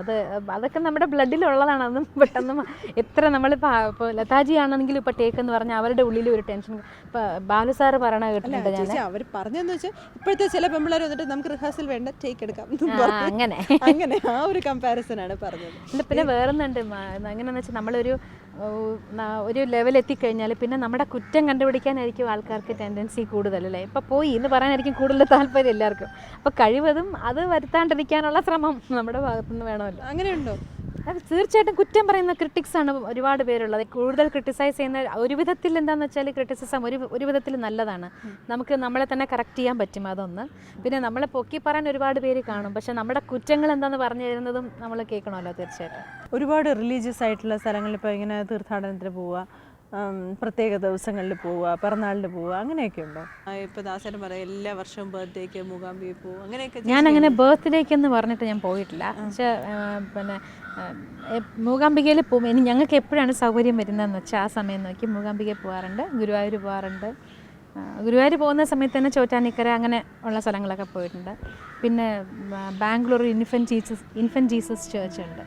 അതൊക്കെ നമ്മുടെ ബ്ലഡിലുള്ളതാണ്. അതും പെട്ടെന്ന് എത്ര നമ്മളിപ്പോൾ ഇപ്പോൾ ലതാജി ആണെങ്കിലും ഇപ്പോൾ ടേക്ക് എന്ന് പറഞ്ഞാൽ അവരുടെ ഉള്ളിൽ ഒരു ടെൻഷൻ. ഇപ്പോൾ ബാലു സാറ് പറയണ കേട്ടിട്ടുണ്ട് ഞാൻ. അവർ പറഞ്ഞതെന്ന് വെച്ചാൽ ഇപ്പോഴത്തെ ചില പെമ്പിള്ളേർ വന്നിട്ട് നമുക്ക് റിഹേഴ്സൽ വേണ്ട, ടേക്ക് എടുക്കാം, അങ്ങനെ ആ ഒരു കമ്പാരിസൺ ആണ് പറഞ്ഞത്. അല്ല, പിന്നെ വേറൊന്നുണ്ട്. എങ്ങനെയാണെന്ന് വെച്ചാൽ നമ്മളൊരു ഒരു ലെവൽ എത്തിക്കഴിഞ്ഞാൽ പിന്നെ നമ്മുടെ കുറ്റം കണ്ടുപിടിക്കാനായിരിക്കും ആൾക്കാർക്ക് ടെൻഡൻസി കൂടുതലല്ലേ. ഇപ്പോൾ പോയി എന്ന് പറയാനായിരിക്കും കൂടുതൽ താല്പര്യം എല്ലാവർക്കും. അപ്പോൾ കഴിവതും അത് വരുത്താണ്ടിരിക്കാനുള്ള ശ്രമം നമ്മുടെ ഭാഗത്തുനിന്ന് വേണമല്ലോ. അങ്ങനെയുണ്ടോ? അത് തീർച്ചയായിട്ടും കുറ്റം പറയുന്ന ക്രിട്ടിക്സാണ് ഒരുപാട് പേരുള്ളത്. കൂടുതൽ ക്രിട്ടിസൈസ് ചെയ്യുന്ന ഒരു വിധത്തിൽ എന്താണെന്ന് വെച്ചാൽ ക്രിറ്റിസിസം ഒരു വിധത്തിൽ നല്ലതാണ്. നമുക്ക് നമ്മളെ തന്നെ കറക്റ്റ് ചെയ്യാൻ പറ്റും, അതൊന്ന്. പിന്നെ നമ്മളെ പൊക്കി പറയാൻ ഒരുപാട് പേര് കാണും, പക്ഷെ നമ്മുടെ കുറ്റങ്ങൾ എന്താണെന്ന് പറഞ്ഞു തരുന്നതും നമ്മൾ കേൾക്കണമല്ലോ തീർച്ചയായിട്ടും. ഒരുപാട് റിലീജിയസ് ആയിട്ടുള്ള സ്ഥലങ്ങളിൽ ഇപ്പോൾ ഇങ്ങനെ തീർത്ഥാടനത്തിന് പോവുക, പ്രത്യേക ദിവസങ്ങളിൽ പോവുക, പിറന്നാളിന് പോവുക, അങ്ങനെയൊക്കെ ഉണ്ടോ? ഇപ്പോൾ ദാസേട്ടൻ പറയാം എല്ലാ വർഷവും ബർത്ത്ഡേക്ക് മൂകാംബികയിൽ പോവും, അങ്ങനെയൊക്കെ. ഞാനങ്ങനെ ബർത്ത്ഡേക്ക് എന്ന് പറഞ്ഞിട്ട് ഞാൻ പോയിട്ടില്ല. പക്ഷേ പിന്നെ മൂകാംബികയിൽ പോകും. ഇനി ഞങ്ങൾക്ക് എപ്പോഴാണ് സൗകര്യം വരുന്നതെന്ന് വെച്ചാൽ ആ സമയം നോക്കി മൂകാംബികയിൽ പോകാറുണ്ട്, ഗുരുവായൂർ പോകാറുണ്ട്. ഗുരുവായൂർ പോകുന്ന സമയത്ത് തന്നെ ചോറ്റാനിക്കര അങ്ങനെ ഉള്ള സ്ഥലങ്ങളൊക്കെ പോയിട്ടുണ്ട്. പിന്നെ ബാംഗ്ലൂർ ഇൻഫൻറ്റ് ജീസസ് ചേർച്ച് ഉണ്ട്,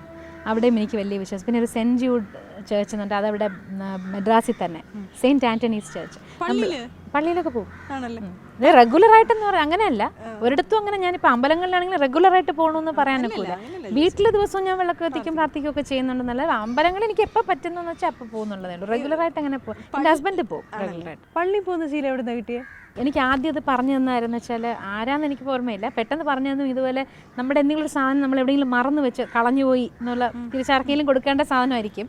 അവിടെയും എനിക്ക് വലിയ വിശ്വാസം. പിന്നെ ഒരു സെൻറ്റ് ജൂഡ് ചേർച്ച് എന്നുണ്ട്, അതവിടെ മദ്രാസിൽ തന്നെ, സെയിൻറ്റ് ആൻ്റണീസ് ചേർച്ച്. പള്ളിയിലൊക്കെ പോകും. ഇത് റെഗുലറായിട്ടെന്ന് പറയാം അങ്ങനെയല്ല, ഒരിടത്തും അങ്ങനെ. ഞാനിപ്പോൾ അമ്പലങ്ങളിലാണെങ്കിൽ റെഗുലറായിട്ട് പോകണമെന്ന് പറയാനൊക്കില്ല. വീട്ടിൽ ദിവസവും ഞാൻ വിളക്ക് കത്തിക്കും, പ്രാർത്ഥിക്കുകയൊക്കെ ചെയ്യുന്നുണ്ടെന്നല്ല. അമ്പലങ്ങളിൽ എനിക്ക് എപ്പോൾ പറ്റുന്നതെന്ന് വെച്ചാൽ അപ്പോൾ പോകുന്നുള്ളതേ ഉള്ളൂ. റെഗുലറായിട്ട് അങ്ങനെ പോകും. എൻ്റെ ഹസ്ബൻഡ് പോകും റെഗുലറായിട്ട്. പള്ളിയിൽ പോകുന്ന ശീലം എവിടെ നിന്ന് കിട്ടിയേ? എനിക്ക് ആദ്യം അത് പറഞ്ഞു തന്നായിരുന്നു വെച്ചാൽ ആരാന്ന് എനിക്ക് ഓർമ്മയില്ല. പെട്ടെന്ന് പറഞ്ഞു തന്നു, ഇതുപോലെ നമ്മുടെ എന്തെങ്കിലും ഒരു സാധനം നമ്മൾ എവിടെയെങ്കിലും മറന്നു വെച്ച് കളഞ്ഞുപോയി എന്നുള്ള തിരിച്ചറക്കെങ്കിലും കൊടുക്കേണ്ട സാധനമായിരിക്കും.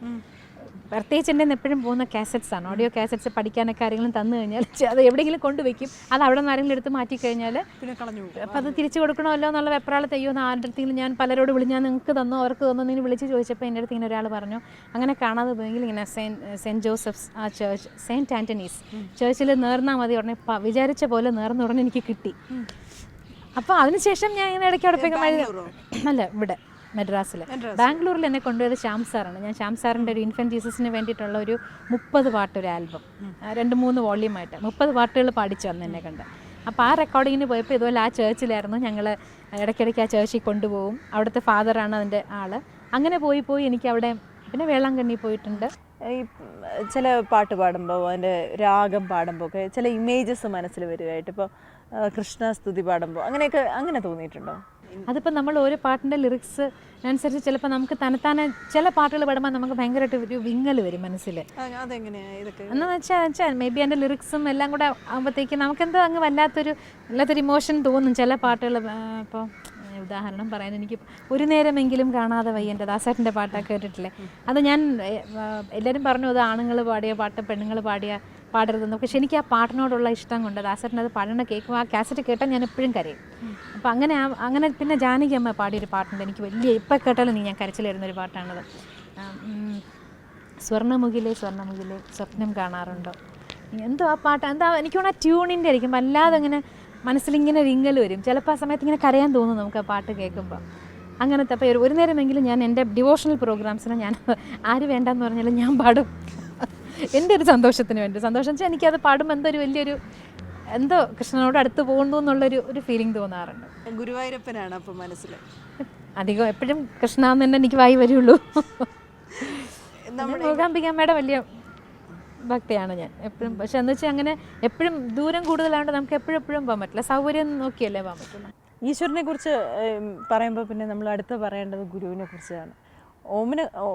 പ്രത്യേകിച്ച് എൻ്റെ എപ്പോഴും പോകുന്ന കാസറ്റ്സാണ്, ഓഡിയോ കാസറ്റ്സ്. പഠിക്കാനൊക്കെ ആരെങ്കിലും തന്നു കഴിഞ്ഞാൽ അത് എവിടെയെങ്കിലും കൊണ്ടുവയ്ക്കും. അത് അവിടെ നിന്ന് ആരെങ്കിലും എടുത്ത് മാറ്റി കഴിഞ്ഞാൽ പിന്നെ കളഞ്ഞു. അപ്പോൾ അത് തിരിച്ചു കൊടുക്കണമല്ലോ എന്നുള്ള വെപ്രാളത്തെ, അയ്യോ ആരുടെ അടുത്തെങ്കിലും ഞാൻ പലരോട് ഞാൻ നിങ്ങൾക്ക് തന്നോ അവർക്ക് തന്നോ എന്ന് വിളിച്ച് ചോദിച്ചപ്പോൾ എൻ്റെ അടുത്ത് ഇങ്ങനെ ഒരാൾ പറഞ്ഞു, അങ്ങനെ കാണാതെ പോയെങ്കിൽ ഇങ്ങനെ സെൻറ്റ് ജോസഫ്സ് ആ ചേർച്ച്, സെയിൻറ്റ് ആൻ്റണീസ് ചേർച്ചിൽ നേർന്നാൽ മതി. ഉടനെ വിചാരിച്ച പോലെ നേർന്ന ഉടനെ എനിക്ക് കിട്ടി. അപ്പോൾ അതിനുശേഷം ഞാൻ ഇങ്ങനെ ഇടയ്ക്ക് അവിടെ അല്ല ഇവിടെ മദ്രാസിൽ. ബാംഗ്ലൂരിൽ എന്നെ കൊണ്ടുപോയത് ശ്യാം സാറാണ്. ഞാൻ ശ്യാം സാറിൻ്റെ ഒരു ഇൻഫൻറ്റ് ജീസസിന് വേണ്ടിയിട്ടുള്ള ഒരു 30 പാട്ടൊരു ആൽബം, 2-3 വോള്യൂമായിട്ട് 30 പാട്ടുകൾ പാടിച്ചു വന്ന് എന്നെ കണ്ട്. അപ്പോൾ ആ റെക്കോർഡിങ്ങിന് പോയപ്പോൾ ഇതുപോലെ ആ ചേർച്ചിലായിരുന്നു. ഞങ്ങൾ ഇടയ്ക്കിടയ്ക്ക് ആ ചേർച്ചിൽ കൊണ്ടുപോകും. അവിടുത്തെ ഫാദറാണ് അതിൻ്റെ ആൾ. അങ്ങനെ പോയി എനിക്ക് അവിടെ, പിന്നെ വേളാങ്കണ്ണി പോയിട്ടുണ്ട്. ഈ ചില പാട്ട് പാടുമ്പോൾ അതിൻ്റെ രാഗം പാടുമ്പോൾ ഒക്കെ ചില ഇമേജസ് മനസ്സിൽ വരികയായിട്ട്, ഇപ്പോൾ കൃഷ്ണസ്തുതി പാടുമ്പോൾ അങ്ങനെയൊക്കെ അങ്ങനെ തോന്നിയിട്ടുണ്ടോ? അതിപ്പോൾ നമ്മൾ ഓരോ പാട്ടിൻ്റെ ലിറിക്സ് അനുസരിച്ച് ചിലപ്പോൾ നമുക്ക് തന്നെത്താനെ ചില പാട്ടുകൾ പാടുമ്പോൾ നമുക്ക് ഭയങ്കരമായിട്ട് ഒരു വിങ്ങൽ വരും മനസ്സിൽ. എന്ന് വെച്ചാൽ മേ ബി അതിൻ്റെ ലിറിക്സും എല്ലാം കൂടെ ആകുമ്പോഴത്തേക്ക് നമുക്കെന്തോ അങ്ങ് വല്ലാത്തൊരു ഇമോഷൻ തോന്നും ചില പാട്ടുകൾ. ഇപ്പോൾ ഉദാഹരണം പറയാൻ എനിക്ക് ഒരു നേരമെങ്കിലും കാണാതെ വയ്യ, എൻ്റെ ദാസേട്ടൻ്റെ പാട്ടൊക്കെ കേട്ടിട്ടില്ലേ? അത് ഞാൻ എല്ലാവരും പറഞ്ഞു അത് ആണുങ്ങൾ പാടിയ പാട്ട് പെണ്ണുങ്ങൾ പാടരുതെന്ന്. പക്ഷെ എനിക്ക് ആ പാട്ടിനോടുള്ള ഇഷ്ടം കൊണ്ട് ദാസേട്ടൻ അത് പാടണ കേൾക്കും. ആ കാസറ്റ് കേട്ടാൽ ഞാൻ എപ്പോഴും കരയും. അപ്പം അങ്ങനെ പിന്നെ ജാനകി അമ്മ പാടിയൊരു പാട്ടുണ്ട്, എനിക്ക് വലിയ ഇപ്പം കേട്ടാലും ഞാൻ കരച്ചിൽ വരുന്നൊരു പാട്ടാണത്. സ്വർണ്ണമുഖിലെ സ്വപ്നം കാണാറുണ്ടോ, എന്തോ ആ പാട്ട് എന്താ എനിക്ക് തോന്നുന്നു ആ ട്യൂണിൻ്റെ ആയിരിക്കും. വല്ലാതെ അങ്ങനെ മനസ്സിലിങ്ങനെ വിങ്ങൽ വരും. ചിലപ്പോൾ ആ സമയത്ത് ഇങ്ങനെ കരയാൻ തോന്നും നമുക്ക് ആ പാട്ട് കേൾക്കുമ്പോൾ. അങ്ങനത്തെ. അപ്പോൾ ഒരു നേരമെങ്കിലും ഞാൻ എൻ്റെ ഡിവോഷണൽ പ്രോഗ്രാംസിന് ഞാൻ ആര് വേണ്ടെന്ന് പറഞ്ഞാലും ഞാൻ പാടും, എൻ്റെ ഒരു സന്തോഷത്തിന് വേണ്ടി. സന്തോഷം വെച്ചാൽ എനിക്കത് പാടുമ്പോൾ എന്തോ ഒരു വലിയൊരു എന്തോ കൃഷ്ണനോട് അടുത്ത് പോകുന്നു എന്നുള്ളൊരു ഫീലിംഗ് തോന്നാറുണ്ട്. ഗുരുവായൂരപ്പനാണ് അപ്പോൾ മനസ്സിൽ അധികം എപ്പോഴും കൃഷ്ണ എന്ന് തന്നെ എനിക്ക് വായി വരുള്ളൂ. മൂകാംബികമ്മയുടെ വലിയ ഭക്തിയാണ് ഞാൻ എപ്പോഴും. പക്ഷെ എന്ന് വെച്ചാൽ അങ്ങനെ എപ്പോഴും ദൂരം കൂടുതലായതുകൊണ്ട് നമുക്ക് എപ്പോഴും പോകാൻ പറ്റില്ല, സൗകര്യം നോക്കിയല്ലേ പോകാൻ പറ്റുള്ളൂ. ഈശ്വരനെ കുറിച്ച് പറയുമ്പോൾ പിന്നെ നമ്മൾ അടുത്ത് പറയേണ്ടത് ഗുരുവിനെ കുറിച്ചാണ്.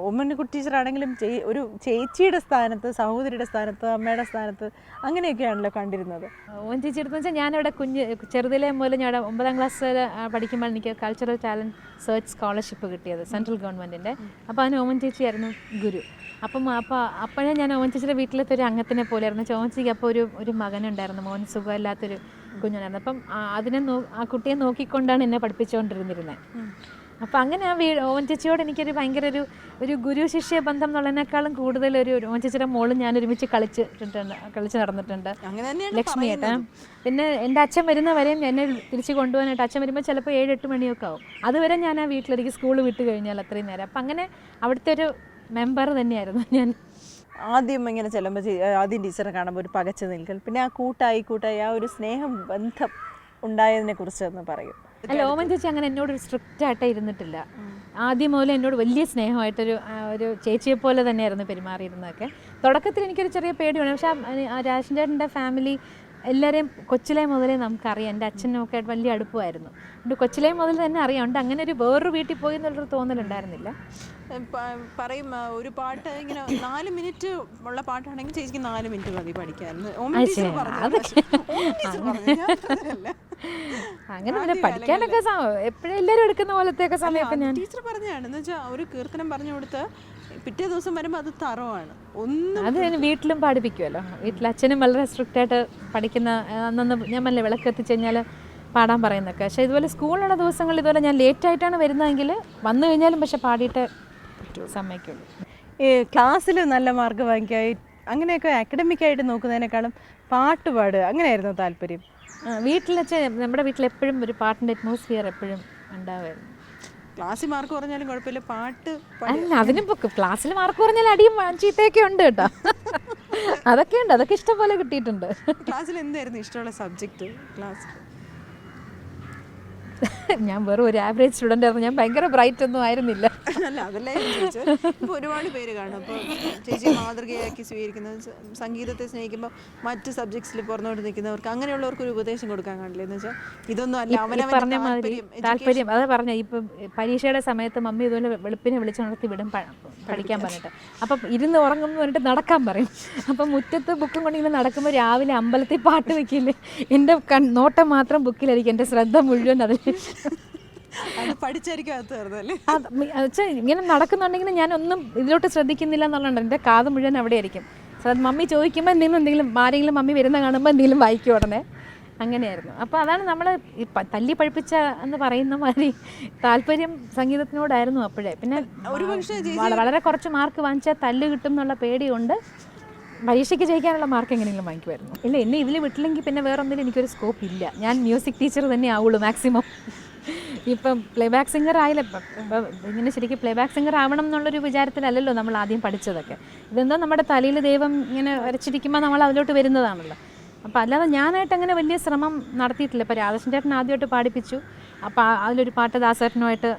ഓമനക്കുട്ടി ടീച്ചറാണെങ്കിലും ഒരു ചേച്ചിയുടെ സ്ഥാനത്ത്, സഹോദരിയുടെ സ്ഥാനത്ത്, അമ്മയുടെ സ്ഥാനത്ത് അങ്ങനെയൊക്കെയാണല്ലോ കണ്ടിരുന്നത്. ഓൻ ചേച്ചി എടുത്തെന്ന് വെച്ചാൽ ഞാനിവിടെ ചെറുതിലേ മുതൽ ഞാൻ 9ാം ക്ലാസ് വരെ പഠിക്കുമ്പോൾ എനിക്ക് കൾച്ചറൽ ടാലൻറ്റ് സെർച്ച് സ്കോളർഷിപ്പ് കിട്ടിയത് സെൻട്രൽ ഗവൺമെൻറ്റിൻ്റെ. അപ്പോൾ അതിന് ഓമൻ ചേച്ചിയായിരുന്നു ഗുരു. അപ്പോഴേ ഞാൻ ഓമൻ ചേച്ചിയുടെ വീട്ടിലത്തെ ഒരു അംഗത്തിനെ പോലെയായിരുന്നു. ഓമൻ ചേച്ചിക്ക് അപ്പോൾ ഒരു മകനുണ്ടായിരുന്നു, മോൻ സുഖമില്ലാത്തൊരു കുഞ്ഞുണ്ടായിരുന്നു. അപ്പം ആ കുട്ടിയെ നോക്കിക്കൊണ്ടാണ് എന്നെ പഠിപ്പിച്ചുകൊണ്ടിരുന്നിരുന്നത്. അപ്പോൾ അങ്ങനെ ആ ഓമൻ ചേച്ചിയോട് എനിക്കൊരു ഭയങ്കര ഒരു ഗുരു ശിഷ്യ ബന്ധം എന്നുള്ളതിനേക്കാളും കൂടുതൽ ഒരു ഓമൻ ചേച്ചിയുടെ മോളും ഞാൻ ഒരുമിച്ച് കളിച്ച് നടന്നിട്ടുണ്ട്. ലക്ഷ്മി ഏട്ടാ. പിന്നെ എൻ്റെ അച്ഛൻ വരുന്ന വരെയും എന്നെ തിരിച്ച് കൊണ്ടുപോകാനായിട്ട് അച്ഛൻ വരുമ്പോൾ ചിലപ്പോൾ 7-8 മണിയൊക്കെ ആവും. അതുവരെ ഞാൻ ആ വീട്ടിലിരിക്കും, സ്കൂൾ വിട്ട് കഴിഞ്ഞാൽ അത്രയും നേരം. അപ്പം അങ്ങനെ അവിടുത്തെ ഒരു മെമ്പർ തന്നെയായിരുന്നു ഞാൻ. ആദ്യം ഇങ്ങനെ ചെല്ലുമ്പോൾ ആദ്യം ടീച്ചറെ കാണുമ്പോൾ ഒരു പകച്ചു നിൽക്കൽ, പിന്നെ ആ കൂട്ടായി ആ ഒരു സ്നേഹം ബന്ധം ഉണ്ടായതിനെ കുറിച്ച് ഒന്ന് പറയും. അല്ല, ഓമൻ ചേച്ചി അങ്ങനെ എന്നോടൊരു സ്ട്രിക്റ്റ് ആയിട്ട് ഇരുന്നിട്ടില്ല. ആദ്യം മുതൽ എന്നോട് വലിയ സ്നേഹമായിട്ടൊരു ചേച്ചിയെ പോലെ തന്നെയായിരുന്നു പെരുമാറിയിരുന്നതൊക്കെ. തുടക്കത്തിൽ എനിക്കൊരു ചെറിയ പേടിയാണ്. പക്ഷേ രാജൻ ചേട്ടൻ്റെ ഫാമിലി എല്ലാവരെയും കൊച്ചിലെ മുതലേ നമുക്കറിയാം. എൻ്റെ അച്ഛനൊക്കെ വലിയ അടുപ്പമായിരുന്നു. അതുകൊണ്ട് കൊച്ചിലെ മുതൽ തന്നെ അറിയാം. അതുകൊണ്ട് അങ്ങനെ ഒരു വേറൊരു വീട്ടിൽ പോയി എന്നുള്ളൊരു തോന്നലുണ്ടായിരുന്നില്ല. പറയും ഒരു പാട്ട് ഇങ്ങനെ 4 മിനിറ്റ് ഉള്ള പാട്ടാണെങ്കിൽ ചേച്ചിക്ക് 4 മിനിറ്റ് മതി പഠിക്കാൻ. അങ്ങനെ പിന്നെ പഠിക്കാനൊക്കെ എപ്പോഴും എല്ലാവരും എടുക്കുന്ന പോലത്തെയൊക്കെ സമയമൊക്കെ ഞാൻ ടീച്ചർ പറഞ്ഞതാണ്. എന്ന് വെച്ചാൽ ഒരു കീർത്തനം പറഞ്ഞു കൊടുത്ത് പിറ്റേ ദിവസം വരുമ്പോൾ അത് തറവാണ്. അത് വീട്ടിലും പഠിപ്പിക്കുമല്ലോ. വീട്ടിൽ അച്ഛനും വളരെ സ്ട്രിക്റ്റ് ആയിട്ട് പഠിക്കുന്ന അന്നൊന്ന് ഞാൻ നല്ല വിളക്ക് എത്തിച്ച് കഴിഞ്ഞാൽ പാടാൻ പറയുന്നൊക്കെ. പക്ഷേ ഇതുപോലെ സ്കൂളിലുള്ള ദിവസങ്ങളിൽ ഇതുപോലെ ഞാൻ ലേറ്റായിട്ടാണ് വരുന്നതെങ്കിൽ വന്നു കഴിഞ്ഞാലും പക്ഷെ പാടിയിട്ട് സമ്മതിക്കുള്ളൂ. ഈ ക്ലാസ്സിൽ നല്ല മാർക്ക് വാങ്ങിക്കായി അങ്ങനെയൊക്കെ അക്കാഡമിക്കായിട്ട് നോക്കുന്നതിനേക്കാളും പാട്ട് പാടുക അങ്ങനെയായിരുന്നു താല്പര്യം? വീട്ടിൽ വെച്ചാൽ നമ്മുടെ വീട്ടിൽ എപ്പോഴും ഒരു പാട്ടിൻ്റെ അറ്റ്മോസ്ഫിയർ എപ്പോഴും ഉണ്ടാവുമായിരുന്നു. ക്ലാസ്സിൽ മാർക്ക് കുറഞ്ഞാലും കുഴപ്പമില്ല, പാട്ട് അല്ല അതിനും ക്ലാസ്സിൽ മാർക്ക് കുറഞ്ഞാൽ അടിയും ചീത്തയൊക്കെ ഉണ്ട് കേട്ടോ. അതൊക്കെ ഉണ്ട്, അതൊക്കെ ഇഷ്ടംപോലെ കിട്ടിയിട്ടുണ്ട്. ക്ലാസ്സിൽ എന്തായിരുന്നു ഇഷ്ടമുള്ള സബ്ജക്റ്റ്? ക്ലാസ് ഞാൻ വെറും ഒരു ആവറേജ് സ്റ്റുഡൻ്റ് ആയിരുന്നു. ഞാൻ ഭയങ്കര ബ്രൈറ്റ് ഒന്നും ആയിരുന്നില്ല. അല്ല അതല്ലേ ഇപ്പോൾ ഒരുപാട് പേര് കാണും. അപ്പോൾ ചേച്ചി മാതൃകയാക്കി സ്വീകരിക്കുന്നത് സംഗീതത്തെ സ്നേഹിക്കുമ്പോൾ മറ്റ് സബ്ജക്ട്സിൽ പുറന്നോട്ട് നിൽക്കുന്നവർക്ക് അങ്ങനെയുള്ളവർക്ക് ഒരു ഉപദേശം കൊടുക്കാൻ കാണില്ല. എന്ന് വെച്ചാൽ ഇതൊന്നും അല്ല അവനവൻ്റെ പറഞ്ഞ മാതിരി താല്പര്യം. അത് പറഞ്ഞ ഇപ്പം പരീക്ഷയുടെ സമയത്ത് മമ്മി ഇതുപോലെ വെളുപ്പിനെ വിളിച്ച് നടത്തി വിടും പഠിക്കാൻ പറഞ്ഞിട്ട്. അപ്പം ഇരുന്ന് ഉറങ്ങുമ്പോൾ പറഞ്ഞിട്ട് നടക്കാൻ പറയും. അപ്പം മുറ്റത്ത് ബുക്കും കൊണ്ടിങ്ങനെ നടക്കുമ്പോൾ രാവിലെ അമ്പലത്തിൽ പാട്ട് വെക്കില്ലേ, എൻ്റെ നോട്ടം മാത്രം ബുക്കിലായിരിക്കും, എൻ്റെ ശ്രദ്ധ മുഴുവൻ അതിൽ. ഇങ്ങനെ നടക്കുന്നുണ്ടെങ്കിൽ ഞാനൊന്നും ഇതിലോട്ട് ശ്രദ്ധിക്കുന്നില്ല എന്നുള്ളത്. എൻ്റെ കാത് മുഴുവൻ അവിടെ ആയിരിക്കും. മമ്മി ചോദിക്കുമ്പോൾ എന്തെങ്കിലും ആരെങ്കിലും മമ്മി വരുന്ന കാണുമ്പോൾ എന്തെങ്കിലും വായിക്കും ഉടനെ. അങ്ങനെയായിരുന്നു. അപ്പോൾ അതാണ് നമ്മൾ തല്ലി പഠിപ്പിച്ച എന്ന് പറയുന്ന മാതിരി താല്പര്യം സംഗീതത്തിനോടായിരുന്നു അപ്പോഴേ. പിന്നെ വളരെ കുറച്ച് മാർക്ക് വാങ്ങിച്ചാൽ തല്ല് കിട്ടും എന്നുള്ള പേടിയുണ്ട്. പരീക്ഷയ്ക്ക് ജയിക്കാനുള്ള മാർക്ക് എങ്ങനെയെങ്കിലും വാങ്ങിക്കുമായിരുന്നു. ഇല്ല, എന്നെ ഇതിൽ വിട്ടില്ലെങ്കിൽ പിന്നെ വേറെ ഒന്നിലും എനിക്കൊരു സ്കോപ്പ് ഇല്ല. ഞാൻ മ്യൂസിക് ടീച്ചർ തന്നെ ആവുള്ളൂ മാക്സിമം. ഇപ്പം പ്ലേബാക്ക് സിംഗർ ആയില്ല. ഇപ്പം ഇങ്ങനെ ശരിക്കും പ്ലേബാക്ക് സിംഗർ ആവണം എന്നുള്ളൊരു വിചാരത്തിലല്ലല്ലോ നമ്മൾ ആദ്യം പഠിച്ചതൊക്കെ. ഇതെന്തോ നമ്മുടെ തലയിൽ ദൈവം ഇങ്ങനെ വരച്ചിരിക്കുമ്പോൾ നമ്മൾ അതിലോട്ട് വരുന്നതാണല്ലോ. അപ്പോൾ അല്ലാതെ ഞാനായിട്ട് അങ്ങനെ വലിയ ശ്രമം നടത്തിയിട്ടില്ല. ഇപ്പോൾ രാധാകൃഷ്ണൻ ചേട്ടൻ ആദ്യമായിട്ട് പാടിപ്പിച്ചു. അപ്പോൾ അതിലൊരു പാട്ട് ദാസേട്ടനുമായിട്ട്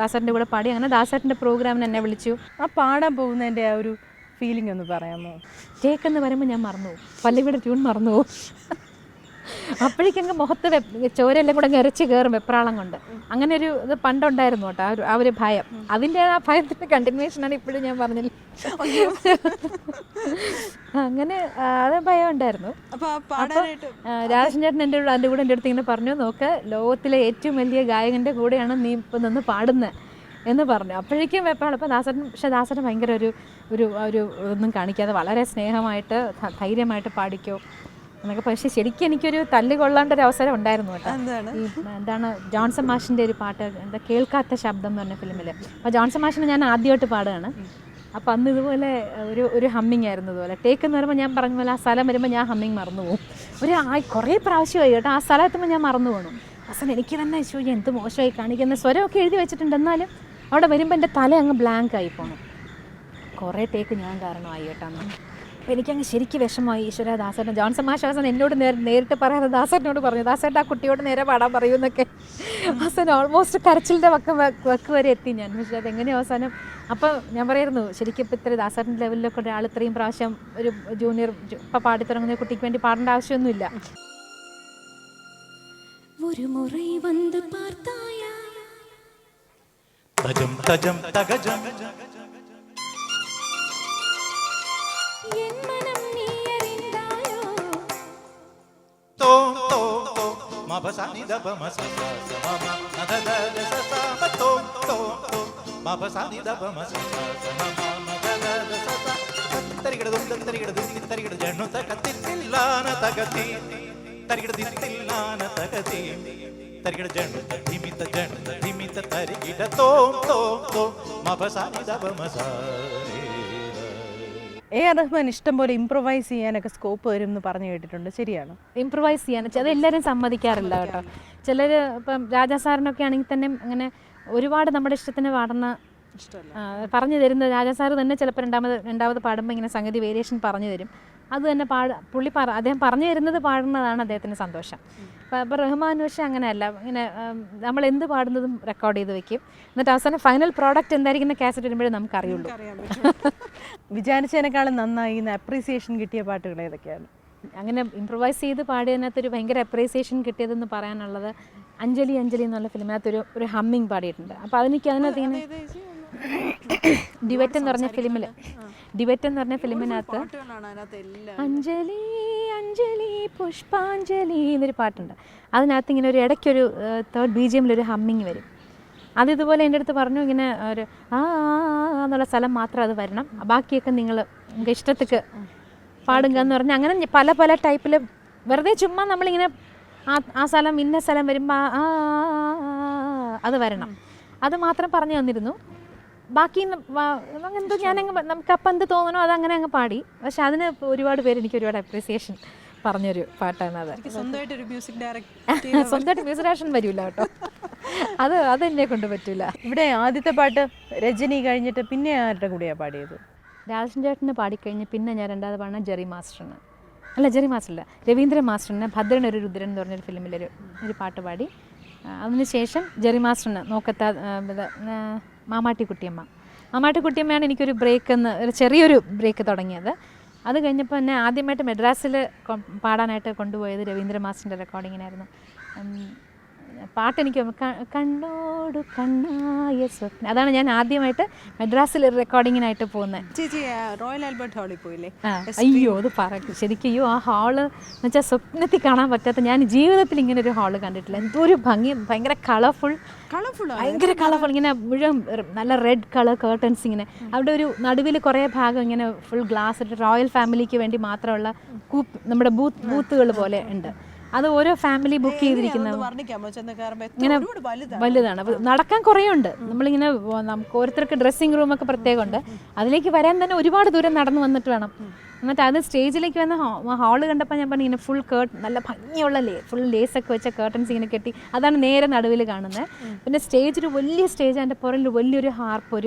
ദാസേട്ടൻ്റെ കൂടെ പാടി. അങ്ങനെ ദാസേട്ടൻ്റെ പ്രോഗ്രാമിന് എന്നെ വിളിച്ചു. ആ പാടാൻ പോകുന്നതിൻ്റെ ആ ഒരു ഫീലിംഗ് ഒന്ന് പറയാമോ? കേക്കെന്ന് പറയുമ്പോൾ ഞാൻ മറന്നുപോകും, പല്ലിയുടെ ട്യൂൺ മറന്നുപോകും. അപ്പോഴേക്കങ്ങ് മുഖത്ത് ചോരെല്ലാം കൂടെ ഇരച്ച് കയറും വെപ്രാളം കൊണ്ട്. അങ്ങനെ ഒരു ഇത് പണ്ടുണ്ടായിരുന്നു കേട്ടോ, ആ ഒരു ഭയം. അതിൻ്റെ ആ ഭയത്തിൻ്റെ കണ്ടിന്യൂഷനാണ് ഇപ്പോഴും ഞാൻ പറഞ്ഞില്ല. അങ്ങനെ അത് ഭയം ഉണ്ടായിരുന്നു. അപ്പോൾ രാജൻ ചേട്ടൻ എൻ്റെ കൂടെ എൻ്റെ അടുത്ത് ഇങ്ങനെ പറഞ്ഞു, നോക്ക് ലോകത്തിലെ ഏറ്റവും വലിയ ഗായകൻ്റെ കൂടെയാണ് നീ ഇപ്പം നിന്ന് പാടുന്നത് എന്ന് പറഞ്ഞു. അപ്പോഴേക്കും വെപ്രാളം. അപ്പോൾ ദാസേട്ടൻ ഭയങ്കര ഒരു ഒന്നും കാണിക്കാതെ വളരെ സ്നേഹമായിട്ട് ധൈര്യമായിട്ട് പാടിക്കോ എന്നൊക്കെ. പക്ഷേ ശരിക്കും എനിക്കൊരു തല്ല് കൊള്ളേണ്ട ഒരു അവസരം ഉണ്ടായിരുന്നു കേട്ടോ. എന്താണ് ജോൺസൺ മാഷിൻ്റെ ഒരു പാട്ട്, എന്താ കേൾക്കാത്ത ശബ്ദം എന്ന് പറഞ്ഞ ഫിലിമിൽ. അപ്പോൾ ജോൺസൺ മാഷിനെ ഞാൻ ആദ്യമായിട്ട് പാടുകയാണ്. അപ്പോൾ അന്ന് ഇതുപോലെ ഒരു ഹമ്മിങ് ആയിരുന്നു. ഇതുപോലെ ടേക്ക് എന്ന് പറയുമ്പോൾ ഞാൻ പറഞ്ഞ പോലെ ആ സ്ഥലം വരുമ്പോൾ ഞാൻ ഹമ്മിങ് മറന്നു പോകും. കുറേ പ്രാവശ്യമായി കേട്ടോ. ആ സ്ഥലം എത്തുമ്പോൾ ഞാൻ മറന്നു പോകണം. അവസാനം എനിക്ക് തന്നെ ചോദിച്ചാൽ എന്ത് മോശമായി കാണിക്കുന്ന സ്വരമൊക്കെ എഴുതി വെച്ചിട്ടുണ്ട്, എന്നാലും അവിടെ വരുമ്പോൾ എൻ്റെ തല അങ്ങ് ബ്ലാങ്ക് ആയി പോകണം. കുറേ ടേക്ക് ഞാൻ കാരണമായി കേട്ടോ അന്ന്. അപ്പോൾ എനിക്കങ്ങ് ശരിക്കും വിഷമമായി. ഈശ്വര, ദാസേട്ടൻ ജോൺസൺ മാഷ് അവസാനം എന്നോട് നേരിട്ട് പറയാതെ ദാസേട്ടനോട് പറഞ്ഞു, ദാസേട്ടൻ ആ കുട്ടിയോട് നേരെ പാടാൻ പറയുമെന്നൊക്കെ. അവസാനം ഓൾമോസ്റ്റ് കരച്ചിലിൻ്റെ വക്ക് വരെ എത്തി ഞാൻ. പക്ഷേ അതെങ്ങനെ അവസാനം. അപ്പോൾ ഞാൻ പറയായിരുന്നു, ശരിക്കും ഇപ്പോൾ ഇത്ര ദാസേട്ടൻ ലെവലിലൊക്കെ ഒരാൾ ഇത്രയും പ്രാവശ്യം ഒരു ജൂനിയർ ഇപ്പോൾ പാടിത്തുടങ്ങുന്ന കുട്ടിക്ക് വേണ്ടി പാടേണ്ട ആവശ്യമൊന്നുമില്ല. ഒരു മുறை வந்து பார்த்தாயா തജം തജം തഗജം എൻ മനം നീ അറിந்தாயோ തോ തോ തോ മബസനി ദബമസ സമമ നദദ സസമ തോ തോ തോ മബസനി ദബമസ സമമ നദദ സസ തരികിടദും തരികിടദും തരികിട ജനുത കത്തില്ലാന തഗതി തരികിട ദിത്തില്ലാന തഗതി തരികിട ജണ്ട ധിമിത ജണ്ട ധിമിത തരികിട തോം തോം തോം മപസാനി ദപമസാനി. AR റഹ്മാൻ ഇഷ്ടം പോലെ ഇംപ്രൊവൈസ് ചെയ്യാനൊക്കെ സ്കോപ്പ് വരും എന്ന് പറഞ്ഞു കേട്ടിട്ടുണ്ട്, ശരിയാണ്? ഇംപ്രവൈസ് ചെയ്യാൻ അത് എല്ലാവരും സമ്മതിക്കാറില്ല കേട്ടോ. ചിലർ ഇപ്പം രാജാ സാറിനൊക്കെ ആണെങ്കിൽ തന്നെ അങ്ങനെ ഒരുപാട് നമ്മുടെ ഇഷ്ടത്തിന് പാടുന്ന പറഞ്ഞു തരുന്ന രാജാ സാറ് തന്നെ ചിലപ്പോൾ രണ്ടാമത് പാടുമ്പോൾ ഇങ്ങനെ സംഗതി വേരിയേഷൻ പറഞ്ഞു തരും. അത് തന്നെ അദ്ദേഹം പറഞ്ഞു തരുന്നത് പാടുന്നതാണ് അദ്ദേഹത്തിന് സന്തോഷം. അപ്പോൾ റഹ്മാൻ പക്ഷേ അങ്ങനെയല്ല, ഇങ്ങനെ നമ്മൾ എന്ത് പാടുന്നതും റെക്കോർഡ് ചെയ്ത് വെക്കും. എന്നിട്ട് അവസാനം ഫൈനൽ പ്രോഡക്റ്റ് എന്തായിരിക്കുന്ന കാസറ്റ് വരുമ്പോഴേ നമുക്ക് അറിയുള്ളൂ. വിചാരിച്ചതിനേക്കാളും നന്നായി അപ്രീസിയേഷൻ കിട്ടിയ പാട്ടുകൾ ഏതൊക്കെയാണ്? അങ്ങനെ ഇംപ്രവൈസ് ചെയ്ത് പാടിയതിനകത്തൊരു ഭയങ്കര അപ്രീസിയേഷൻ കിട്ടിയതെന്ന് പറയാനുള്ളത് അഞ്ജലി അഞ്ജലി എന്നുള്ള ഫിലിമിനകത്തൊരു ഹമ്മിങ് പാടിയിട്ടുണ്ട്. അപ്പോൾ അതിനകത്ത് ഇങ്ങനെ ഡിവറ്റ് എന്ന് പറഞ്ഞ ഫിലിമിനകത്ത് അഞ്ജലി അഞ്ജലി പുഷ്പാഞ്ജലി എന്നൊരു പാട്ടുണ്ട്. അതിനകത്ത് ഇങ്ങനെ ഒരു ഇടയ്ക്കൊരു തേർഡ് BGMലൊരു ഹമ്മിങ് വരും. അതിതുപോലെ എൻ്റെ അടുത്ത് പറഞ്ഞു, ഇങ്ങനെ ഒരു എന്നുള്ള സ്ഥലം മാത്രം അത് വരണം, ബാക്കിയൊക്കെ നിങ്ങൾക്ക് ഇഷ്ടത്തേക്ക് പാടുക എന്ന് പറഞ്ഞാൽ അങ്ങനെ പല പല ടൈപ്പിൽ വെറുതെ ചുമ്മാ നമ്മളിങ്ങനെ ആ സ്ഥലം ഇന്ന സ്ഥലം വരുമ്പോൾ അത് വരണം, അത് മാത്രം പറഞ്ഞു തന്നിരുന്നു. ബാക്കി എന്തോ നമുക്കപ്പം എന്ത് തോന്നണോ അതങ്ങനെ അങ്ങ് പാടി. പക്ഷെ അതിന് ഒരുപാട് പേര് എനിക്ക് ഒരുപാട് അപ്രീസിയേഷൻ പറഞ്ഞൊരു പാട്ടാണ് അത്. സ്വന്തമായിട്ട് മ്യൂസിക് ഡയറക്ഷൻ വരില്ല കേട്ടോ, അതെന്നെ കൊണ്ട് പറ്റില്ല. ഇവിടെ ആദ്യത്തെ പാട്ട് രജനി കഴിഞ്ഞിട്ട് പിന്നെ ആരുടെ കൂടെയാണ് പാടിയത്? രാജൻ ചേട്ടന് പാടിക്കഴിഞ്ഞ് പിന്നെ ഞാൻ രണ്ടാമത് പാടുന്ന ജെറി മാസ്റ്ററില്ല രവീന്ദ്ര മാസ്റ്ററിന് ഭദ്രൻ ഒരു രുദ്രൻ എന്ന് പറഞ്ഞൊരു ഫിലിമിലൊരു പാട്ട് പാടി. അതിനുശേഷം ജെറി മാസ്റ്ററിന് നോക്കത്താ മാമാട്ടിക്കുട്ടിയമ്മയാണ് എനിക്കൊരു ഒരു ചെറിയൊരു ബ്രേക്ക് തുടങ്ങിയത്. അത് കഴിഞ്ഞപ്പോൾ എന്നെ ആദ്യമായിട്ട് മെഡ്രാസിൽ പാടാനായിട്ട് കൊണ്ടുപോയത് രവീന്ദ്ര മാസ്റ്ററിൻ്റെ റെക്കോർഡിങ്ങിനായിരുന്നു. പാട്ട് എനിക്ക് കണ്ണോടു കണ്ണായ സ്വപ്നം, അതാണ് ഞാൻ ആദ്യമായിട്ട് മെഡ്രാസിൽ റെക്കോർഡിങ്ങിനായിട്ട് പോകുന്നത്. ചേച്ചി റോയൽ ആൽബർട്ട് ഹാളിൽ പോയില്ലേ? അയ്യോ അത് ശരിക്കും ആ ഹാള് എന്ന് വെച്ചാൽ സ്വപ്നത്തിൽ കാണാൻ പറ്റാത്ത, ഞാൻ ജീവിതത്തിൽ ഇങ്ങനെ ഒരു ഹാള് കണ്ടിട്ടില്ല. എന്തോ ഒരു ഭംഗി, ഭയങ്കര കളർഫുൾ, ഇങ്ങനെ മുഴുവൻ നല്ല റെഡ് കളർ കേർട്ടൻസ്, ഇങ്ങനെ അവിടെ ഒരു നടുവിൽ കുറേ ഭാഗം ഇങ്ങനെ ഫുൾ ഗ്ലാസ് ഇട്ട് റോയൽ ഫാമിലിക്ക് വേണ്ടി മാത്രമുള്ള നമ്മുടെ ബൂത്തുകൾ പോലെ ഉണ്ട്. അത് ഓരോ ഫാമിലി ബുക്ക് ചെയ്തിരിക്കുന്നത് ഇങ്ങനെ വലുതാണ്. നടക്കാൻ കുറേ ഉണ്ട്. നമ്മളിങ്ങനെ നമുക്ക് ഓരോരുത്തർക്ക് ഡ്രസ്സിങ് റൂമൊക്കെ പ്രത്യേകമുണ്ട്. അതിലേക്ക് വരാൻ തന്നെ ഒരുപാട് ദൂരം നടന്നു വന്നിട്ട് വേണം. എന്നിട്ട് അത് സ്റ്റേജിലേക്ക് വന്ന ഹാള് കണ്ടപ്പോൾ ഞാൻ പറഞ്ഞു ഇങ്ങനെ ഫുൾ നല്ല ഭംഗിയുള്ള ഫുൾ ലേസൊക്കെ വെച്ച കേർട്ടൻസ് ഇങ്ങനെ കെട്ടി, അതാണ് നേരെ നടുവിൽ കാണുന്നത്. പിന്നെ ഒരു വലിയ സ്റ്റേജ്, അതിൻ്റെ പുറകിൽ വലിയൊരു